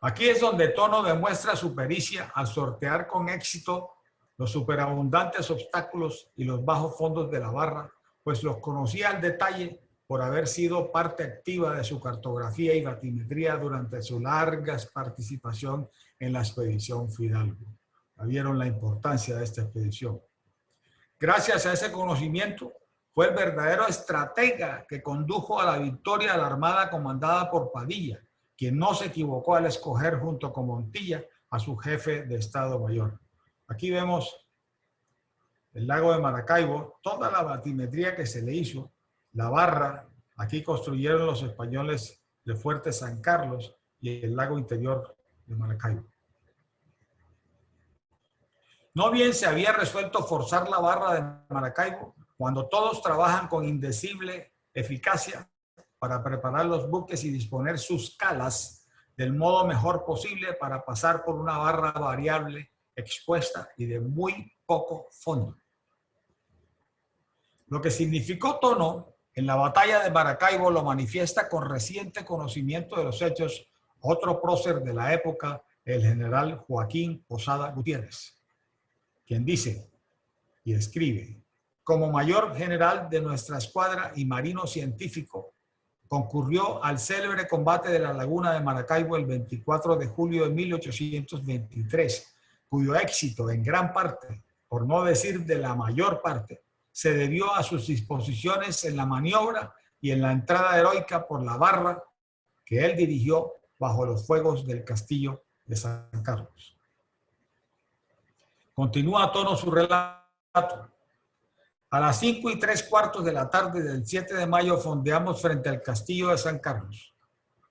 Aquí es donde Tono demuestra su pericia al sortear con éxito los superabundantes obstáculos y los bajos fondos de la barra, pues los conocía al detalle por haber sido parte activa de su cartografía y batimetría durante su larga participación en la expedición Fidalgo. Vieron la importancia de esta expedición. Gracias a ese conocimiento, fue el verdadero estratega que condujo a la victoria a la armada comandada por Padilla, quien no se equivocó al escoger junto con Montilla a su jefe de Estado Mayor. Aquí vemos el lago de Maracaibo, toda la batimetría que se le hizo, la barra, aquí construyeron los españoles el fuerte San Carlos y el lago interior de Maracaibo. No bien se había resuelto forzar la barra de Maracaibo, cuando todos trabajan con indecible eficacia para preparar los buques y disponer sus calas del modo mejor posible para pasar por una barra variable, expuesta y de muy poco fondo. Lo que significó Tono en la batalla de Maracaibo lo manifiesta con reciente conocimiento de los hechos otro prócer de la época, el general Joaquín Posada Gutiérrez, quien dice y escribe: como mayor general de nuestra escuadra y marino científico, concurrió al célebre combate de la laguna de Maracaibo el 24 de julio de 1823, cuyo éxito en gran parte, por no decir de la mayor parte, se debió a sus disposiciones en la maniobra y en la entrada heroica por la barra que él dirigió bajo los fuegos del castillo de San Carlos. Continúa Tono su relato. A las 5:03 de la tarde del 7 de mayo fondeamos frente al castillo de San Carlos.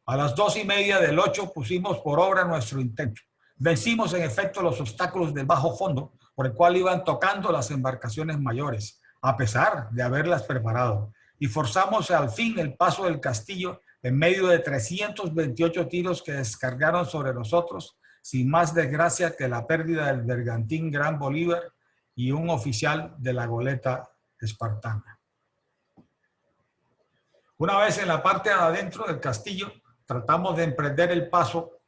A las 2:30 del 8 pusimos por obra nuestro intento. Vencimos en efecto los obstáculos del bajo fondo por el cual iban tocando las embarcaciones mayores, a pesar de haberlas preparado, y forzamos al fin el paso del castillo en medio de 328 tiros que descargaron sobre nosotros, sin más desgracia que la pérdida del bergantín Gran Bolívar y un oficial de la goleta espartana. Una vez en la parte de adentro del castillo, tratamos de emprender el paso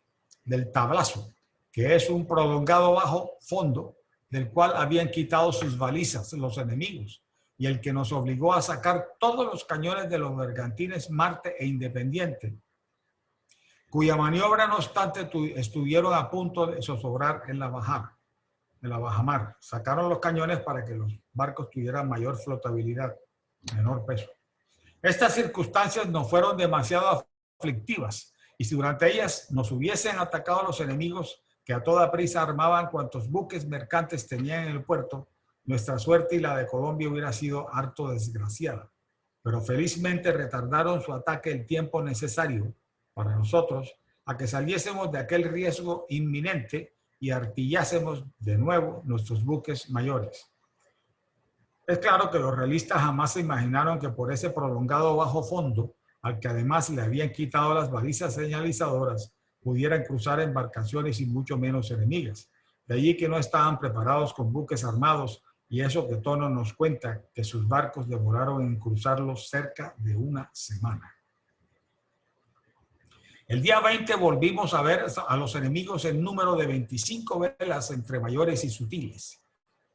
del tablazo, que es un prolongado bajo fondo del cual habían quitado sus balizas los enemigos, y el que nos obligó a sacar todos los cañones de los bergantines Marte e Independiente, cuya maniobra no obstante estuvieron a punto de zozobrar en la bajamar. Sacaron los cañones para que los barcos tuvieran mayor flotabilidad, menor peso. Estas circunstancias no fueron demasiado aflictivas, y si durante ellas nos hubiesen atacado los enemigos que a toda prisa armaban cuantos buques mercantes tenían en el puerto, nuestra suerte y la de Colombia hubiera sido harto desgraciada. Pero felizmente retardaron su ataque el tiempo necesario para nosotros a que saliésemos de aquel riesgo inminente y artillásemos de nuevo nuestros buques mayores. Es claro que los realistas jamás se imaginaron que por ese prolongado bajo fondo, al que además le habían quitado las balizas señalizadoras, pudieran cruzar embarcaciones y mucho menos enemigas. De allí que no estaban preparados con buques armados, y eso que Tono nos cuenta que sus barcos demoraron en cruzarlos cerca de una semana. El día 20 volvimos a ver a los enemigos en número de 25 velas entre mayores y sutiles.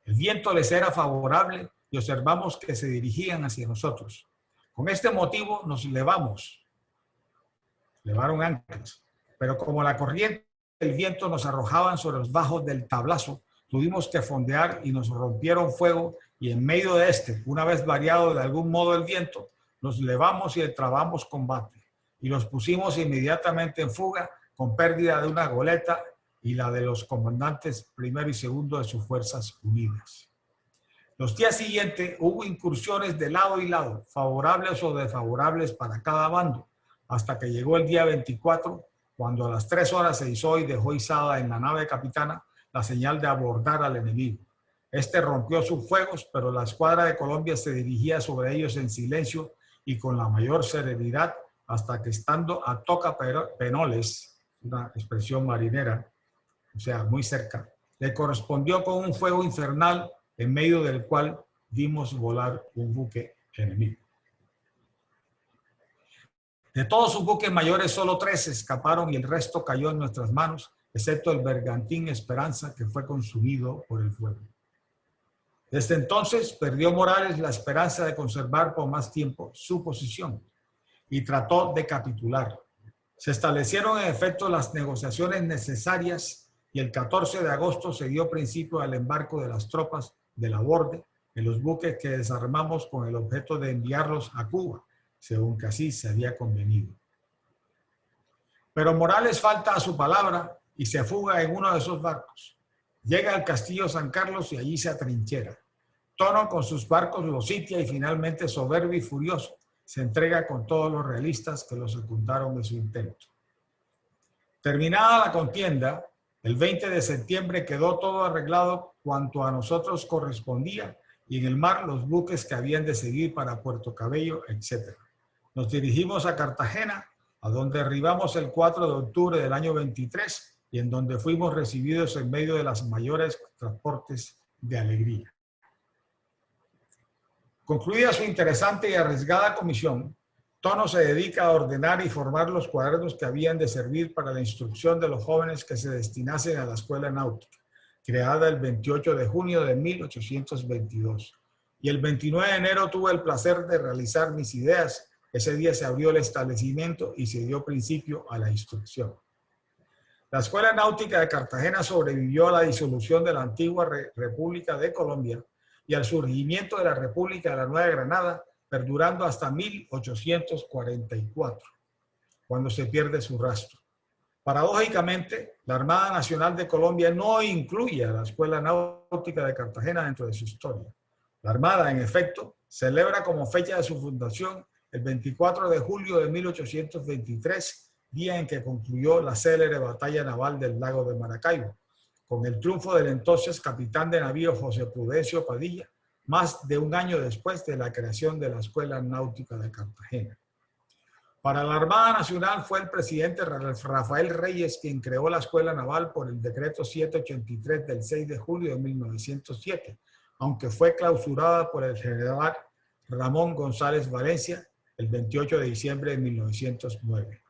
El viento les era favorable y observamos que se dirigían hacia nosotros. Con este motivo nos levaron anclas, pero como la corriente y el viento nos arrojaban sobre los bajos del tablazo, tuvimos que fondear y nos rompieron fuego, y en medio de este, una vez variado de algún modo el viento, nos levamos y trabamos combate, y los pusimos inmediatamente en fuga con pérdida de una goleta y la de los comandantes primero y segundo de sus fuerzas unidas. Los días siguientes hubo incursiones de lado y lado, favorables o desfavorables para cada bando, hasta que llegó el día 24, cuando a las 3 horas se izó y dejó izada en la nave capitana la señal de abordar al enemigo. Este rompió sus fuegos, pero la escuadra de Colombia se dirigía sobre ellos en silencio y con la mayor serenidad, hasta que estando a toca penoles, una expresión marinera, o sea, muy cerca, le correspondió con un fuego infernal en medio del cual vimos volar un buque enemigo. De todos sus buques mayores, solo 3 escaparon y el resto cayó en nuestras manos, excepto el bergantín Esperanza, que fue consumido por el fuego. Desde entonces perdió Morales la esperanza de conservar por más tiempo su posición y trató de capitular. Se establecieron en efecto las negociaciones necesarias y el 14 de agosto se dio principio al embarco de las tropas de la Borde en los buques que desarmamos con el objeto de enviarlos a Cuba, según que así se había convenido. Pero Morales falta a su palabra y se fuga en uno de esos barcos. Llega al castillo San Carlos y allí se atrinchera. Tono con sus barcos lo sitia y finalmente, soberbio y furioso, se entrega con todos los realistas que lo secundaron en su intento. Terminada la contienda, el 20 de septiembre quedó todo arreglado cuanto a nosotros correspondía y en el mar los buques que habían de seguir para Puerto Cabello, etc. Nos dirigimos a Cartagena, a donde arribamos el 4 de octubre del año 23 y en donde fuimos recibidos en medio de las mayores transportes de alegría. Concluida su interesante y arriesgada comisión, Tono se dedica a ordenar y formar los cuadernos que habían de servir para la instrucción de los jóvenes que se destinasen a la Escuela Náutica, creada el 28 de junio de 1822. Y el 29 de enero tuve el placer de realizar mis ideas. Ese día se abrió el establecimiento y se dio principio a la instrucción. La Escuela Náutica de Cartagena sobrevivió a la disolución de la antigua República de Colombia y al surgimiento de la República de la Nueva Granada, perdurando hasta 1844, cuando se pierde su rastro. Paradójicamente, la Armada Nacional de Colombia no incluye a la Escuela Náutica de Cartagena dentro de su historia. La Armada, en efecto, celebra como fecha de su fundación el 24 de julio de 1823, día en que concluyó la célebre batalla naval del lago de Maracaibo, con el triunfo del entonces capitán de navío José Prudencio Padilla, más de un año después de la creación de la Escuela Náutica de Cartagena. Para la Armada Nacional fue el presidente Rafael Reyes quien creó la Escuela Naval por el decreto 783 del 6 de julio de 1907, aunque fue clausurada por el general Ramón González Valencia el 28 de diciembre de 1909.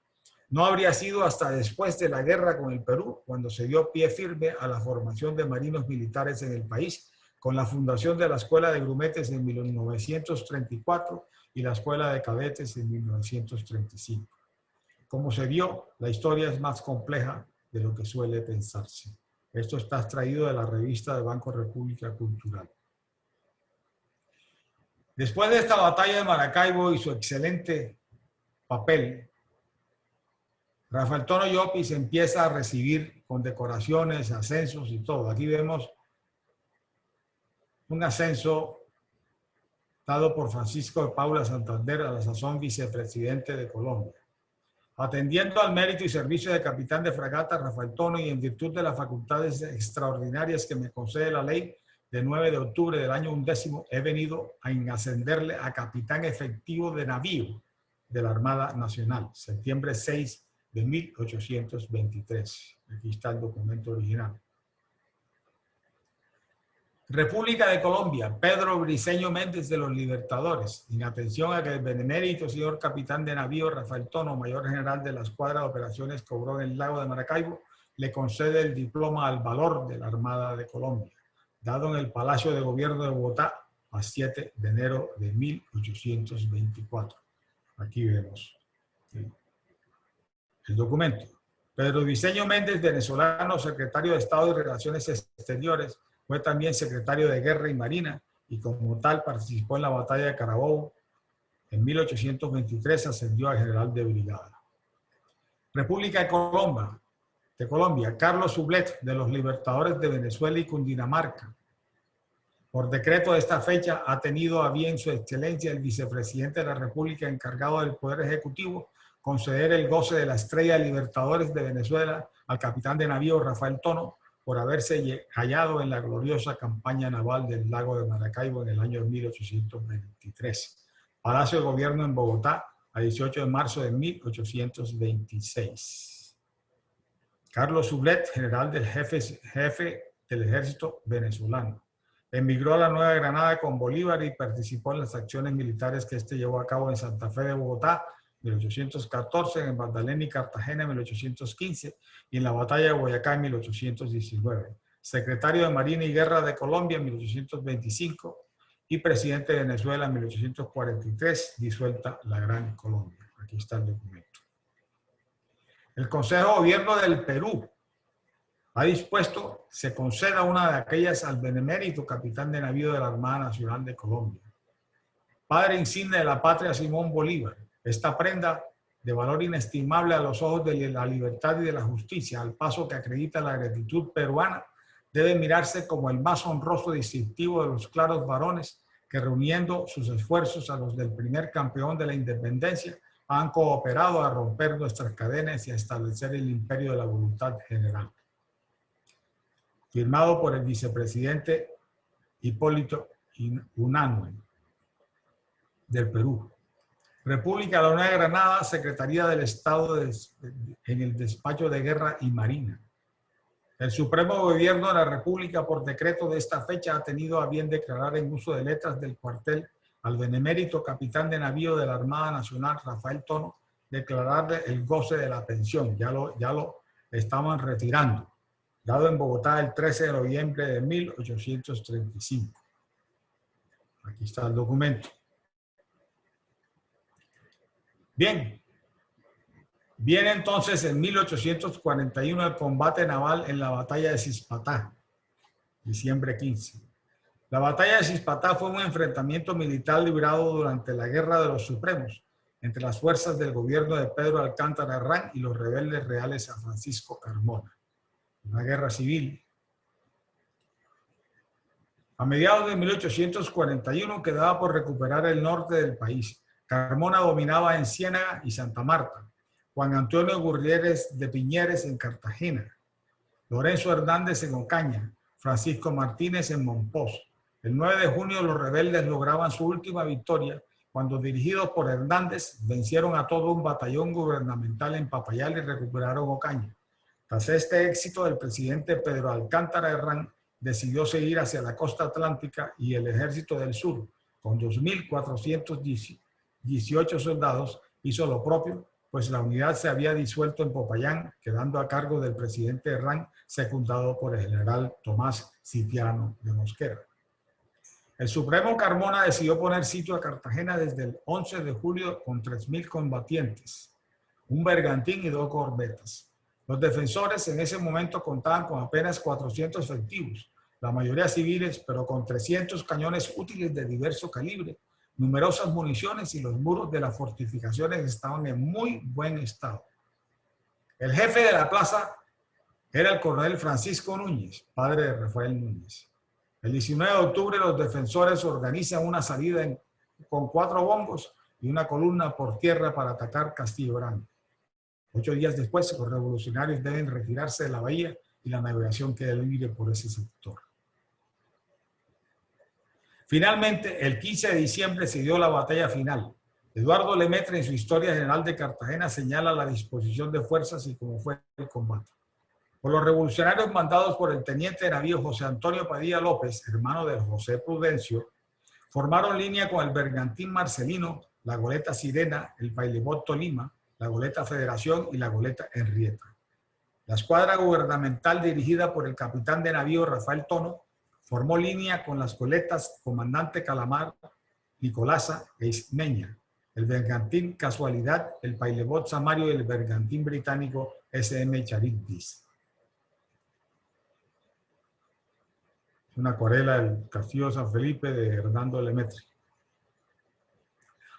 No habría sido hasta después de la guerra con el Perú cuando se dio pie firme a la formación de marinos militares en el país, con la fundación de la Escuela de Grumetes en 1934 y la Escuela de Cadetes en 1935. Como se vio, la historia es más compleja de lo que suele pensarse. Esto está extraído de la revista de Banco República Cultural. Después de esta batalla de Maracaibo y su excelente papel, Rafael Tono Llopis empieza a recibir condecoraciones, ascensos y todo. Aquí vemos un ascenso dado por Francisco de Paula Santander, a la sazón vicepresidente de Colombia. Atendiendo al mérito y servicio de capitán de fragata Rafael Tono y en virtud de las facultades extraordinarias que me concede la ley de 9 de octubre del año 1000, he venido a ascenderle a capitán efectivo de navío de la Armada Nacional, septiembre 6 de 1823. Aquí está el documento original. República de Colombia, Pedro Briceño Méndez de los Libertadores, en atención a que el benemérito señor capitán de navío Rafael Tono, mayor general de la escuadra de operaciones que obró en el lago de Maracaibo, le concede el diploma al valor de la Armada de Colombia, dado en el Palacio de Gobierno de Bogotá a 7 de enero de 1824. Aquí vemos el documento. Pedro Briceño Méndez, venezolano, secretario de Estado de Relaciones Exteriores, fue también secretario de Guerra y Marina y como tal participó en la batalla de Carabobo. En 1823 ascendió a general de brigada. República de Colombia, Carlos Sublet, de los Libertadores de Venezuela y Cundinamarca. Por decreto de esta fecha ha tenido a bien su excelencia el vicepresidente de la República encargado del Poder Ejecutivo conceder el goce de la Estrella de Libertadores de Venezuela al capitán de navío Rafael Tono por haberse hallado en la gloriosa campaña naval del lago de Maracaibo en el año 1823. Palacio de Gobierno en Bogotá, a 18 de marzo de 1826. Carlos Sublet, general del jefe del ejército venezolano. Emigró a la Nueva Granada con Bolívar y participó en las acciones militares que éste llevó a cabo en Santa Fe de Bogotá, 1814, en Magdalena y Cartagena, 1815, y en la batalla de Boyacá, en 1819. Secretario de Marina y Guerra de Colombia, en 1825, y presidente de Venezuela, en 1843, disuelta la Gran Colombia. Aquí está el documento. El Consejo de Gobierno del Perú ha dispuesto se conceda una de aquellas al benemérito capitán de navío de la Armada Nacional de Colombia, padre insigne de la patria Simón Bolívar. Esta prenda de valor inestimable a los ojos de la libertad y de la justicia, al paso que acredita la gratitud peruana, debe mirarse como el más honroso distintivo de los claros varones que, reuniendo sus esfuerzos a los del primer campeón de la independencia, han cooperado a romper nuestras cadenas y a establecer el imperio de la voluntad general. Firmado por el vicepresidente Hipólito Unanue del Perú. República de la Nueva Granada, Secretaría del Estado en el Despacho de Guerra y Marina. El Supremo Gobierno de la República, por decreto de esta fecha, ha tenido a bien declarar en uso de letras del cuartel al benemérito capitán de navío de la Armada Nacional, Rafael Tono, declararle el goce de la pensión. Ya lo estaban retirando. Dado en Bogotá el 13 de noviembre de 1835. Aquí está el documento. Bien. Viene entonces en 1841 el combate naval en la batalla de Cispatá, diciembre 15. La batalla de Cispatá fue un enfrentamiento militar librado durante la Guerra de los Supremos entre las fuerzas del gobierno de Pedro Alcántara Herrán y los rebeldes reales a Francisco Carmona. Una guerra civil. A mediados de 1841 quedaba por recuperar el norte del país. Carmona dominaba en Ciénaga y Santa Marta. Juan Antonio Gurrieres de Piñeres en Cartagena. Lorenzo Hernández en Ocaña. Francisco Martínez en Monpós. El 9 de junio los rebeldes lograban su última victoria cuando, dirigidos por Hernández, vencieron a todo un batallón gubernamental en Papayal y recuperaron Ocaña. Tras este éxito, el presidente Pedro Alcántara Herrán decidió seguir hacia la costa atlántica y el Ejército del Sur, con 2.418 soldados, hizo lo propio, pues la unidad se había disuelto en Popayán, quedando a cargo del presidente Herrán, secundado por el general Tomás Cipriano de Mosquera. El Supremo Carmona decidió poner sitio a Cartagena desde el 11 de julio con 3.000 combatientes, un bergantín y 2 corbetas. Los defensores en ese momento contaban con apenas 400 efectivos, la mayoría civiles, pero con 300 cañones útiles de diverso calibre, numerosas municiones, y los muros de las fortificaciones estaban en muy buen estado. El jefe de la plaza era el coronel Francisco Núñez, padre de Rafael Núñez. El 19 de octubre los defensores organizan una salida con 4 bombos y una columna por tierra para atacar Castillo Grande. 8 días después, los revolucionarios deben retirarse de la bahía y la navegación queda libre por ese sector. Finalmente, el 15 de diciembre se dio la batalla final. Eduardo Lemaitre, en su Historia General de Cartagena, señala la disposición de fuerzas y cómo fue el combate. Por los revolucionarios mandados por el teniente de navío José Antonio Padilla López, hermano de José Prudencio, formaron línea con el bergantín Marcelino, la goleta Sirena, el pailebot Tolima, la goleta Federación y la goleta Henrietta. La escuadra gubernamental, dirigida por el capitán de navío Rafael Tono, formó línea con las goletas Comandante Calamar, Nicolasa e Ismeña, el bergantín Casualidad, el pailebot Samario y el bergantín británico SM Charybdis. Es una acuarela del Castillo de San Felipe de Hernando Lemaitre.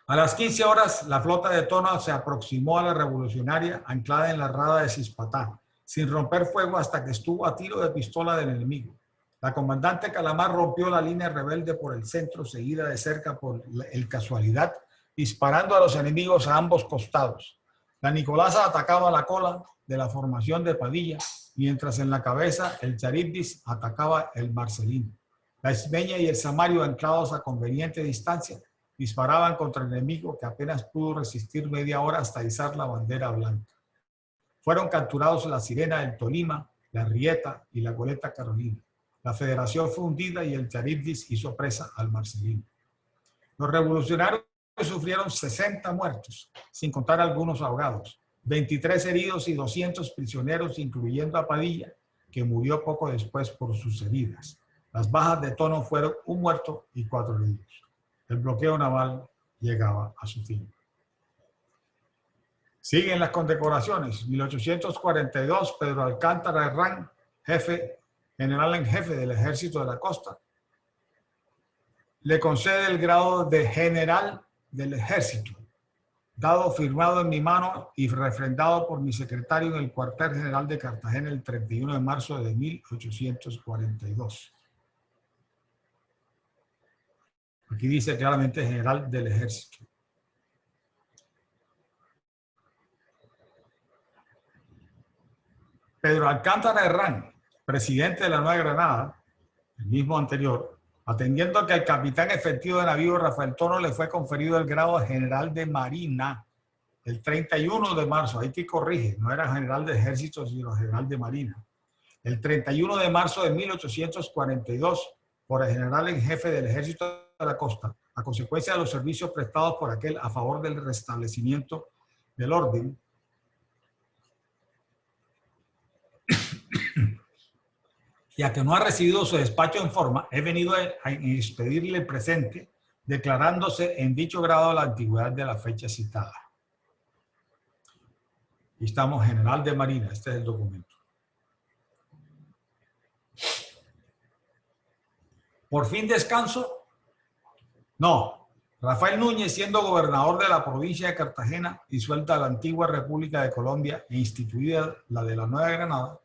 A las 15 horas, la flota de Tono se aproximó a la revolucionaria anclada en la rada de Cispatá, sin romper fuego hasta que estuvo a tiro de pistola del enemigo. La comandante Calamar rompió la línea rebelde por el centro, seguida de cerca por el Casualidad, disparando a los enemigos a ambos costados. La Nicolasa atacaba la cola de la formación de Padilla, mientras en la cabeza el Charibdis atacaba el Marcelino. La Ismeña y el Samario, anclados a conveniente distancia, disparaban contra el enemigo, que apenas pudo resistir media hora hasta izar la bandera blanca. Fueron capturados la Sirena, el Tolima, la Rieta y la Goleta Carolina. La Federación fue hundida y el Charibdis hizo presa al Marcelino. Los revolucionarios sufrieron 60 muertos, sin contar algunos ahogados, 23 heridos y 200 prisioneros, incluyendo a Padilla, que murió poco después por sus heridas. Las bajas de tono fueron 1 muerto y 4 heridos. El bloqueo naval llegaba a su fin. Siguen las condecoraciones. 1842, Pedro Alcántara Herrán, general en jefe del Ejército de la Costa, le concede el grado de general del Ejército, dado firmado en mi mano y refrendado por mi secretario en el cuartel general de Cartagena el 31 de marzo de 1842. Aquí dice claramente general del Ejército. Pedro Alcántara Herrán, presidente de la Nueva Granada, el mismo anterior, atendiendo que al capitán efectivo de navío Rafael Tono le fue conferido el grado de general de Marina el 31 de marzo, ahí que corrige, no era general de ejército, sino general de Marina. El 31 de marzo de 1842, por el general en jefe del Ejército de la Costa, a consecuencia de los servicios prestados por aquel a favor del restablecimiento del orden, ya que no ha recibido su despacho en forma, he venido a expedirle el presente, declarándose en dicho grado la antigüedad de la fecha citada. Y estamos general de Marina, este es el documento. ¿Por fin descanso? No. Rafael Núñez, siendo gobernador de la provincia de Cartagena, disuelta la antigua República de Colombia e instituida la de la Nueva Granada,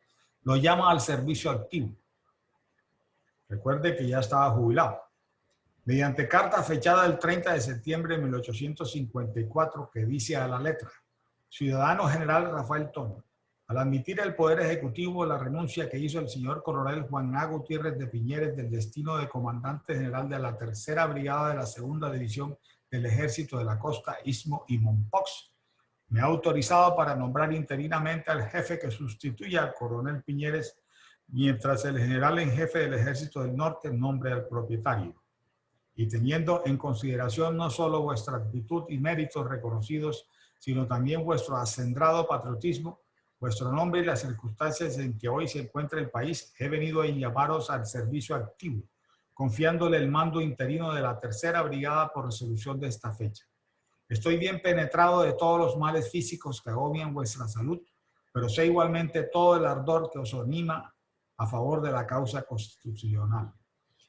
lo llama al servicio activo. Recuerde que ya estaba jubilado. Mediante carta fechada el 30 de septiembre de 1854, que dice a la letra: Ciudadano General Rafael Tono, al admitir el Poder Ejecutivo la renuncia que hizo el señor coronel Juan A. Gutiérrez de Piñeres del destino de comandante general de la Tercera Brigada de la Segunda División del Ejército de la Costa, Istmo y Mompox, me ha autorizado para nombrar interinamente al jefe que sustituya al coronel Piñeres, mientras el general en jefe del Ejército del Norte nombre al propietario. Y teniendo en consideración no solo vuestra actitud y méritos reconocidos, sino también vuestro acendrado patriotismo, vuestro nombre y las circunstancias en que hoy se encuentra el país, he venido a llamaros al servicio activo, confiándole el mando interino de la Tercera Brigada por resolución de esta fecha. Estoy bien penetrado de todos los males físicos que agobian vuestra salud, pero sé igualmente todo el ardor que os anima a favor de la causa constitucional.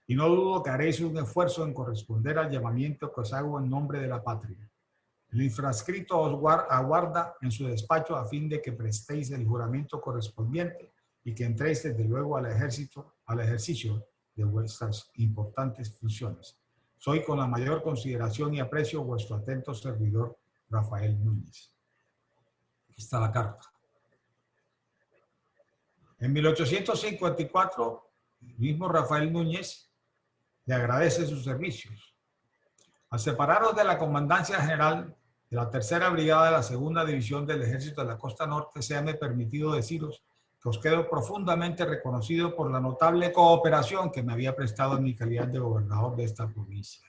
Y no dudo que haréis un esfuerzo en corresponder al llamamiento que os hago en nombre de la patria. El infrascrito os aguarda en su despacho a fin de que prestéis el juramento correspondiente y que entréis desde luego al ejercicio de vuestras importantes funciones. Soy con la mayor consideración y aprecio vuestro atento servidor, Rafael Núñez. Aquí está la carta. En 1854, el mismo Rafael Núñez le agradece sus servicios. Al separaros de la Comandancia General de la Tercera Brigada de la Segunda División del Ejército de la Costa Norte, séame permitido deciros que os quedo profundamente reconocido por la notable cooperación que me había prestado en mi calidad de gobernador de esta provincia.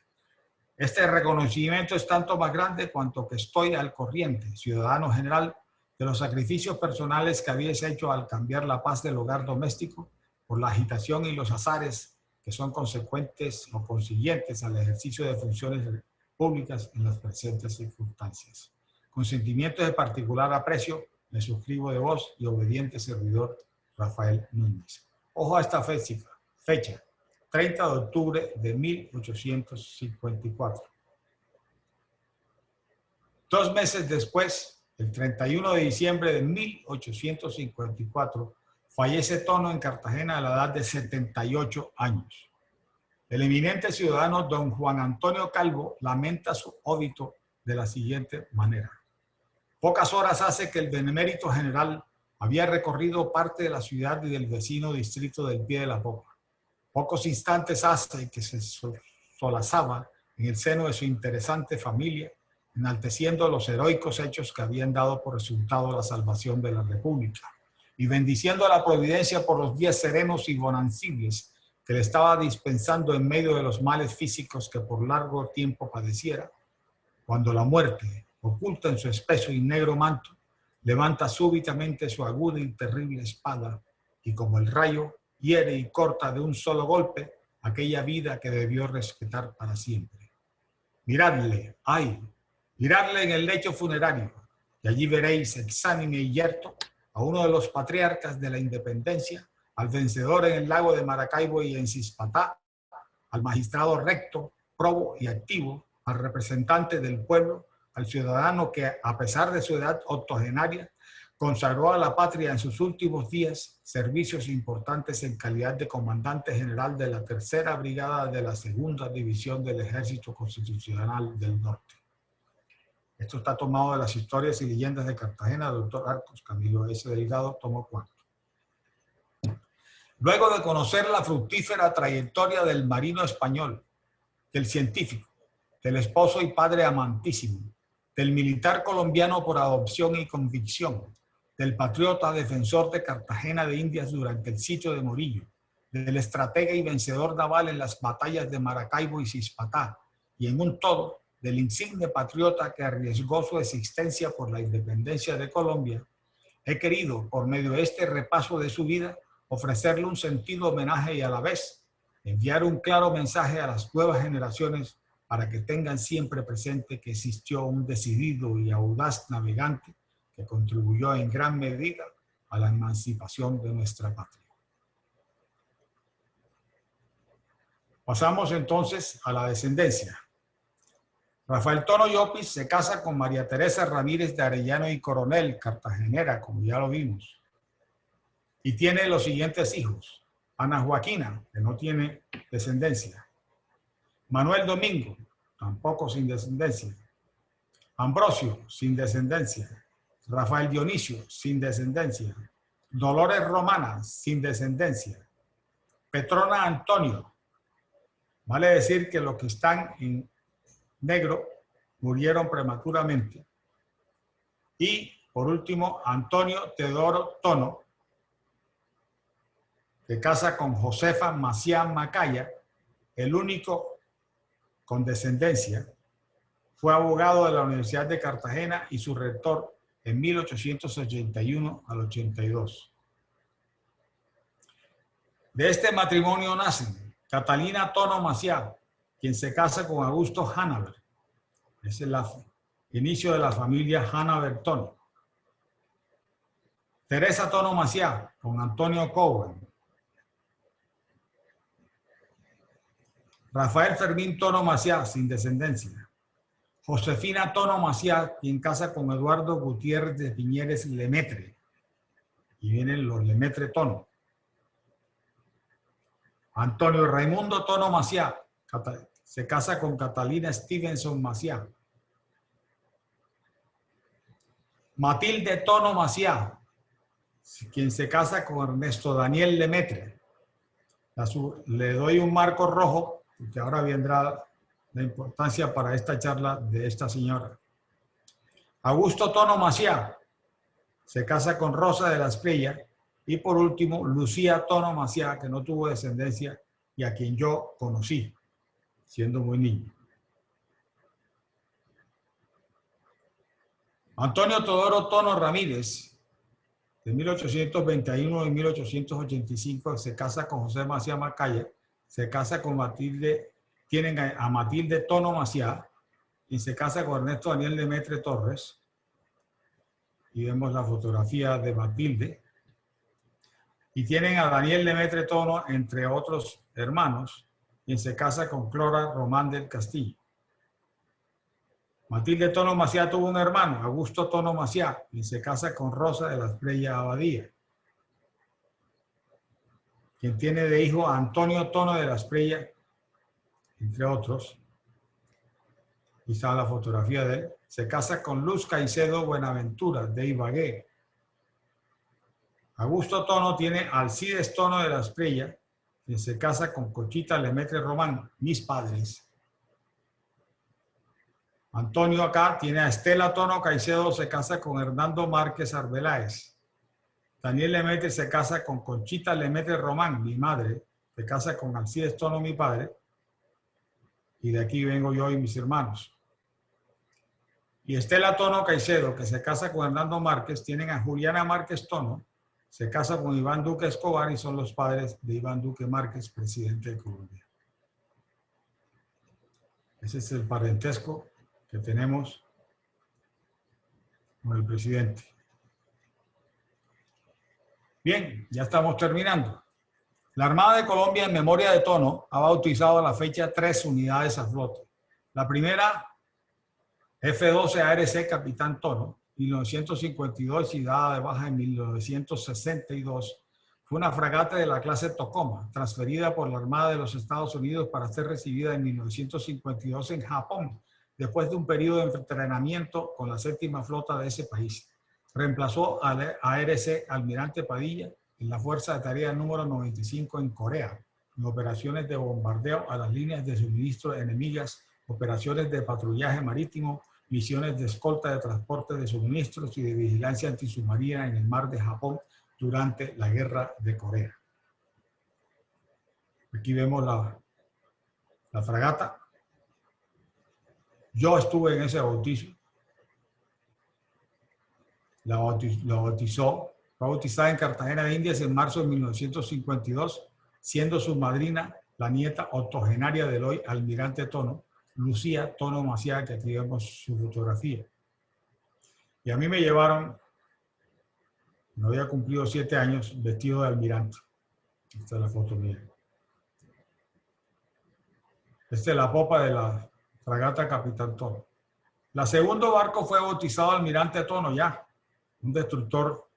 Este reconocimiento es tanto más grande cuanto que estoy al corriente, ciudadano general, de los sacrificios personales que habéis hecho al cambiar la paz del hogar doméstico por la agitación y los azares que son consecuentes o consiguientes al ejercicio de funciones públicas en las presentes circunstancias. Con sentimientos de particular aprecio, me suscribo de vos y obediente servidor Rafael Núñez. Ojo a esta fecha, 30 de octubre de 1854. 2 meses después, el 31 de diciembre de 1854, fallece Tono en Cartagena a la edad de 78 años. El eminente ciudadano don Juan Antonio Calvo lamenta su óbito de la siguiente manera. Pocas horas hace que el benemérito general había recorrido parte de la ciudad y del vecino distrito del Pie de la Popa. Pocos instantes hace que se solazaba en el seno de su interesante familia, enalteciendo los heroicos hechos que habían dado por resultado la salvación de la República y bendiciendo a la providencia por los días serenos y bonancibles que le estaba dispensando en medio de los males físicos que por largo tiempo padeciera, cuando la muerte, oculta en su espeso y negro manto, levanta súbitamente su aguda y terrible espada y como el rayo hiere y corta de un solo golpe aquella vida que debió respetar para siempre. Miradle, ay, miradle en el lecho funerario, y allí veréis exánime y yerto a uno de los patriarcas de la independencia, al vencedor en el lago de Maracaibo y en Cispatá, al magistrado recto, probo y activo, al representante del pueblo, al ciudadano que, a pesar de su edad octogenaria, consagró a la patria en sus últimos días servicios importantes en calidad de comandante general de la Tercera Brigada de la Segunda División del Ejército Constitucional del Norte. Esto está tomado de las historias y leyendas de Cartagena, doctor Arcos Camilo S. Delgado, tomo 4. Luego de conocer la fructífera trayectoria del marino español, del científico, del esposo y padre amantísimo, del militar colombiano por adopción y convicción, del patriota defensor de Cartagena de Indias durante el sitio de Morillo, del estratega y vencedor naval en las batallas de Maracaibo y Cispatá, y en un todo, del insigne patriota que arriesgó su existencia por la independencia de Colombia, he querido, por medio de este repaso de su vida, ofrecerle un sentido homenaje y a la vez enviar un claro mensaje a las nuevas generaciones para que tengan siempre presente que existió un decidido y audaz navegante que contribuyó en gran medida a la emancipación de nuestra patria. Pasamos entonces a la descendencia. Rafael Tono Llopis se casa con María Teresa Ramírez de Arellano y Coronel, cartagenera, como ya lo vimos, y tiene los siguientes hijos. Ana Joaquina, que no tiene descendencia. Manuel Domingo, tampoco sin descendencia. Ambrosio, sin descendencia. Rafael Dionisio, sin descendencia. Dolores Romana, sin descendencia. Petrona Antonio, vale decir que los que están en negro murieron prematuramente. Y por último, Antonio Teodoro Tono, que casa con Josefa Maciá Macaya, el único con descendencia, fue abogado de la Universidad de Cartagena y su rector en 1881 al 82. De este matrimonio nacen Catalina Tono Maciá, quien se casa con Augusto Hanaber. Ese es el inicio de la familia Hanaber Tono. Teresa Tono Maciá con Antonio Cowan. Rafael Fermín Tono Maciá, sin descendencia. Josefina Tono Maciá, quien casa con Eduardo Gutiérrez de Piñeres Lemetre. Y vienen los Lemetre Tono. Antonio Raimundo Tono Maciá se casa con Catalina Stevenson Maciá. Matilde Tono Maciá, quien se casa con Ernesto Daniel Lemetre. Le doy un marco rojo, porque ahora vendrá la importancia para esta charla de esta señora. Augusto Tono Maciá se casa con Rosa de la Espriella. Y por último, Lucía Tono Maciá, que no tuvo descendencia y a quien yo conocí, siendo muy niño. Antonio Teodoro Tono Ramírez, de 1821 y 1885, se casa con José Maciá Macaya, se casa con Matilde, tienen a Matilde Tono Maciá, y se casa con Ernesto Daniel Lemetre Torres. Y vemos la fotografía de Matilde. Y tienen a Daniel Lemetre Tono, entre otros hermanos, quien se casa con Clora Román del Castillo. Matilde Tono Maciá tuvo un hermano, Augusto Tono Maciá, quien se casa con Rosa de la Espriella Abadía. quien tiene de hijo a Antonio Tono de la Espriella, entre otros. Aquí está la fotografía de él. Se casa con Luz Caicedo Buenaventura, de Ibagué. Augusto Tono tiene a Alcides Tono de la Espriella, quien se casa con Conchita Lemaitre Román, mis padres. Antonio acá tiene a Estela Tono Caicedo, se casa con Hernando Márquez Arbeláez. Daniel Lemaitre se casa con Conchita Lemaitre Román, mi madre. Se casa con Alcides Tono, mi padre. Y de aquí vengo yo y mis hermanos. Y Estela Tono Caicedo, que se casa con Hernando Márquez, tienen a Juliana Márquez Tono, se casa con Iván Duque Escobar y son los padres de Iván Duque Márquez, presidente de Colombia. Ese es el parentesco que tenemos con el presidente. Bien, ya estamos terminando. La Armada de Colombia, en memoria de Tono, ha bautizado a la fecha 3 unidades a flote. La primera, F-12 ARC Capitán Tono, 1952 y dada de baja en 1962, fue una fragata de la clase Tacoma, transferida por la Armada de los Estados Unidos para ser recibida en 1952 en Japón, después de un periodo de entrenamiento con la séptima flota de ese país. Reemplazó al ARC Almirante Padilla en la Fuerza de Tarea número 95 en Corea, en operaciones de bombardeo a las líneas de suministro enemigas, operaciones de patrullaje marítimo, misiones de escolta de transporte de suministros y de vigilancia antisubmarina en el mar de Japón durante la Guerra de Corea. Aquí vemos la fragata. Yo estuve en ese bautizo. La bautizó, fue bautizada en Cartagena de Indias en marzo de 1952, siendo su madrina la nieta octogenaria del hoy almirante Tono, Lucía Tono Maciá, que aquí vemos su fotografía. Y a mí me llevaron, no había cumplido 7 años, vestido de almirante. Esta es la foto mía. Esta es la popa de la fragata Capitán Tono. El segundo barco fue bautizado almirante Tono ya, un destructor.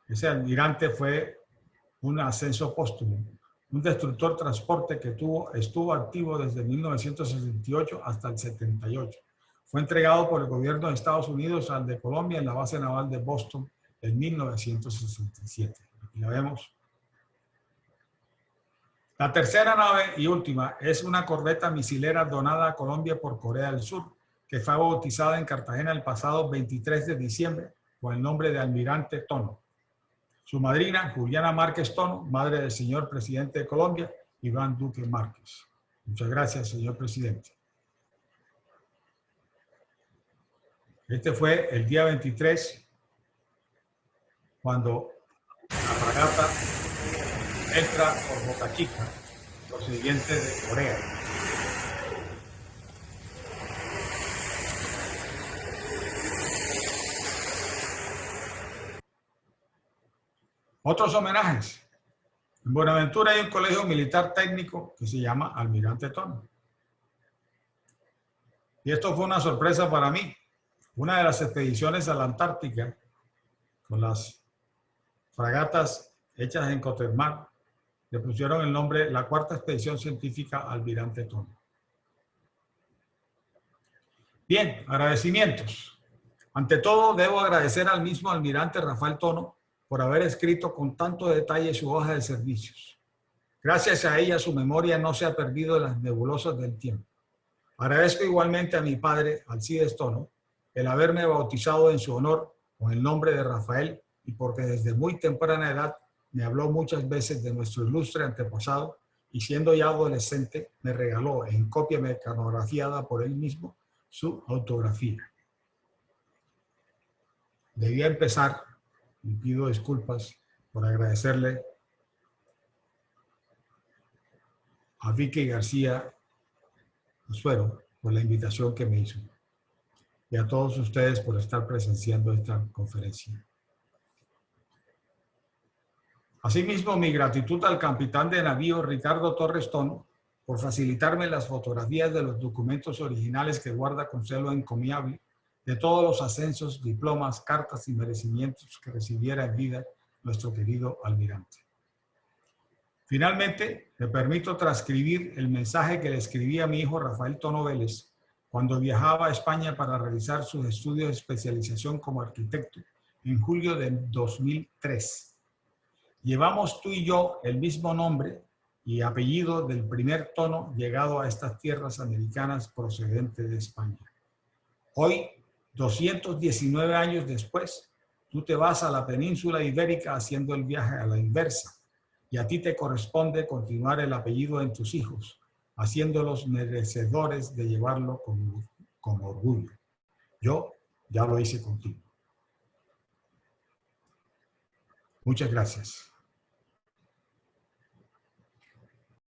Ese almirante fue un ascenso póstumo, un destructor transporte que estuvo activo desde 1968 hasta el 78. Fue entregado por el gobierno de Estados Unidos al de Colombia en la base naval de Boston en 1967. Aquí la vemos. La tercera nave y última es una corbeta misilera donada a Colombia por Corea del Sur, que fue bautizada en Cartagena el pasado 23 de diciembre con el nombre de Almirante Tono. Su madrina, Juliana Márquez Tono, madre del señor presidente de Colombia, Iván Duque Márquez. Muchas gracias, señor presidente. Este fue el día 23, cuando la fragata entra por Boca Chica, procedente de Corea. Otros homenajes. En Buenaventura hay un colegio militar técnico que se llama Almirante Tono. Y esto fue una sorpresa para mí. Una de las expediciones a la Antártica, con las fragatas hechas en Cotermar, le pusieron el nombre la cuarta expedición científica Almirante Tono. Bien, agradecimientos. Ante todo, debo agradecer al mismo almirante Rafael Tono por haber escrito con tanto detalle su hoja de servicios. Gracias a ella, su memoria no se ha perdido en las nebulosas del tiempo. Agradezco igualmente a mi padre, Alcides Tono, el haberme bautizado en su honor con el nombre de Rafael y porque desde muy temprana edad me habló muchas veces de nuestro ilustre antepasado y siendo ya adolescente me regaló en copia mecanografiada por él mismo su autografía. Debía empezar, y pido disculpas por agradecerle a Vicky García Azuero por la invitación que me hizo y a todos ustedes por estar presenciando esta conferencia. Asimismo, mi gratitud al capitán de navío Ricardo Torres Tono por facilitarme las fotografías de los documentos originales que guarda con celo encomiable de todos los ascensos, diplomas, cartas y merecimientos que recibiera en vida nuestro querido almirante. Finalmente, me permito transcribir el mensaje que le escribí a mi hijo Rafael Tono Vélez cuando viajaba a España para realizar sus estudios de especialización como arquitecto en julio de 2003. Llevamos tú y yo el mismo nombre y apellido del primer Tono llegado a estas tierras americanas procedente de España. Hoy, 219 años después, tú te vas a la península ibérica haciendo el viaje a la inversa y a ti te corresponde continuar el apellido en tus hijos, haciéndolos merecedores de llevarlo con orgullo. Yo ya lo hice contigo. Muchas gracias.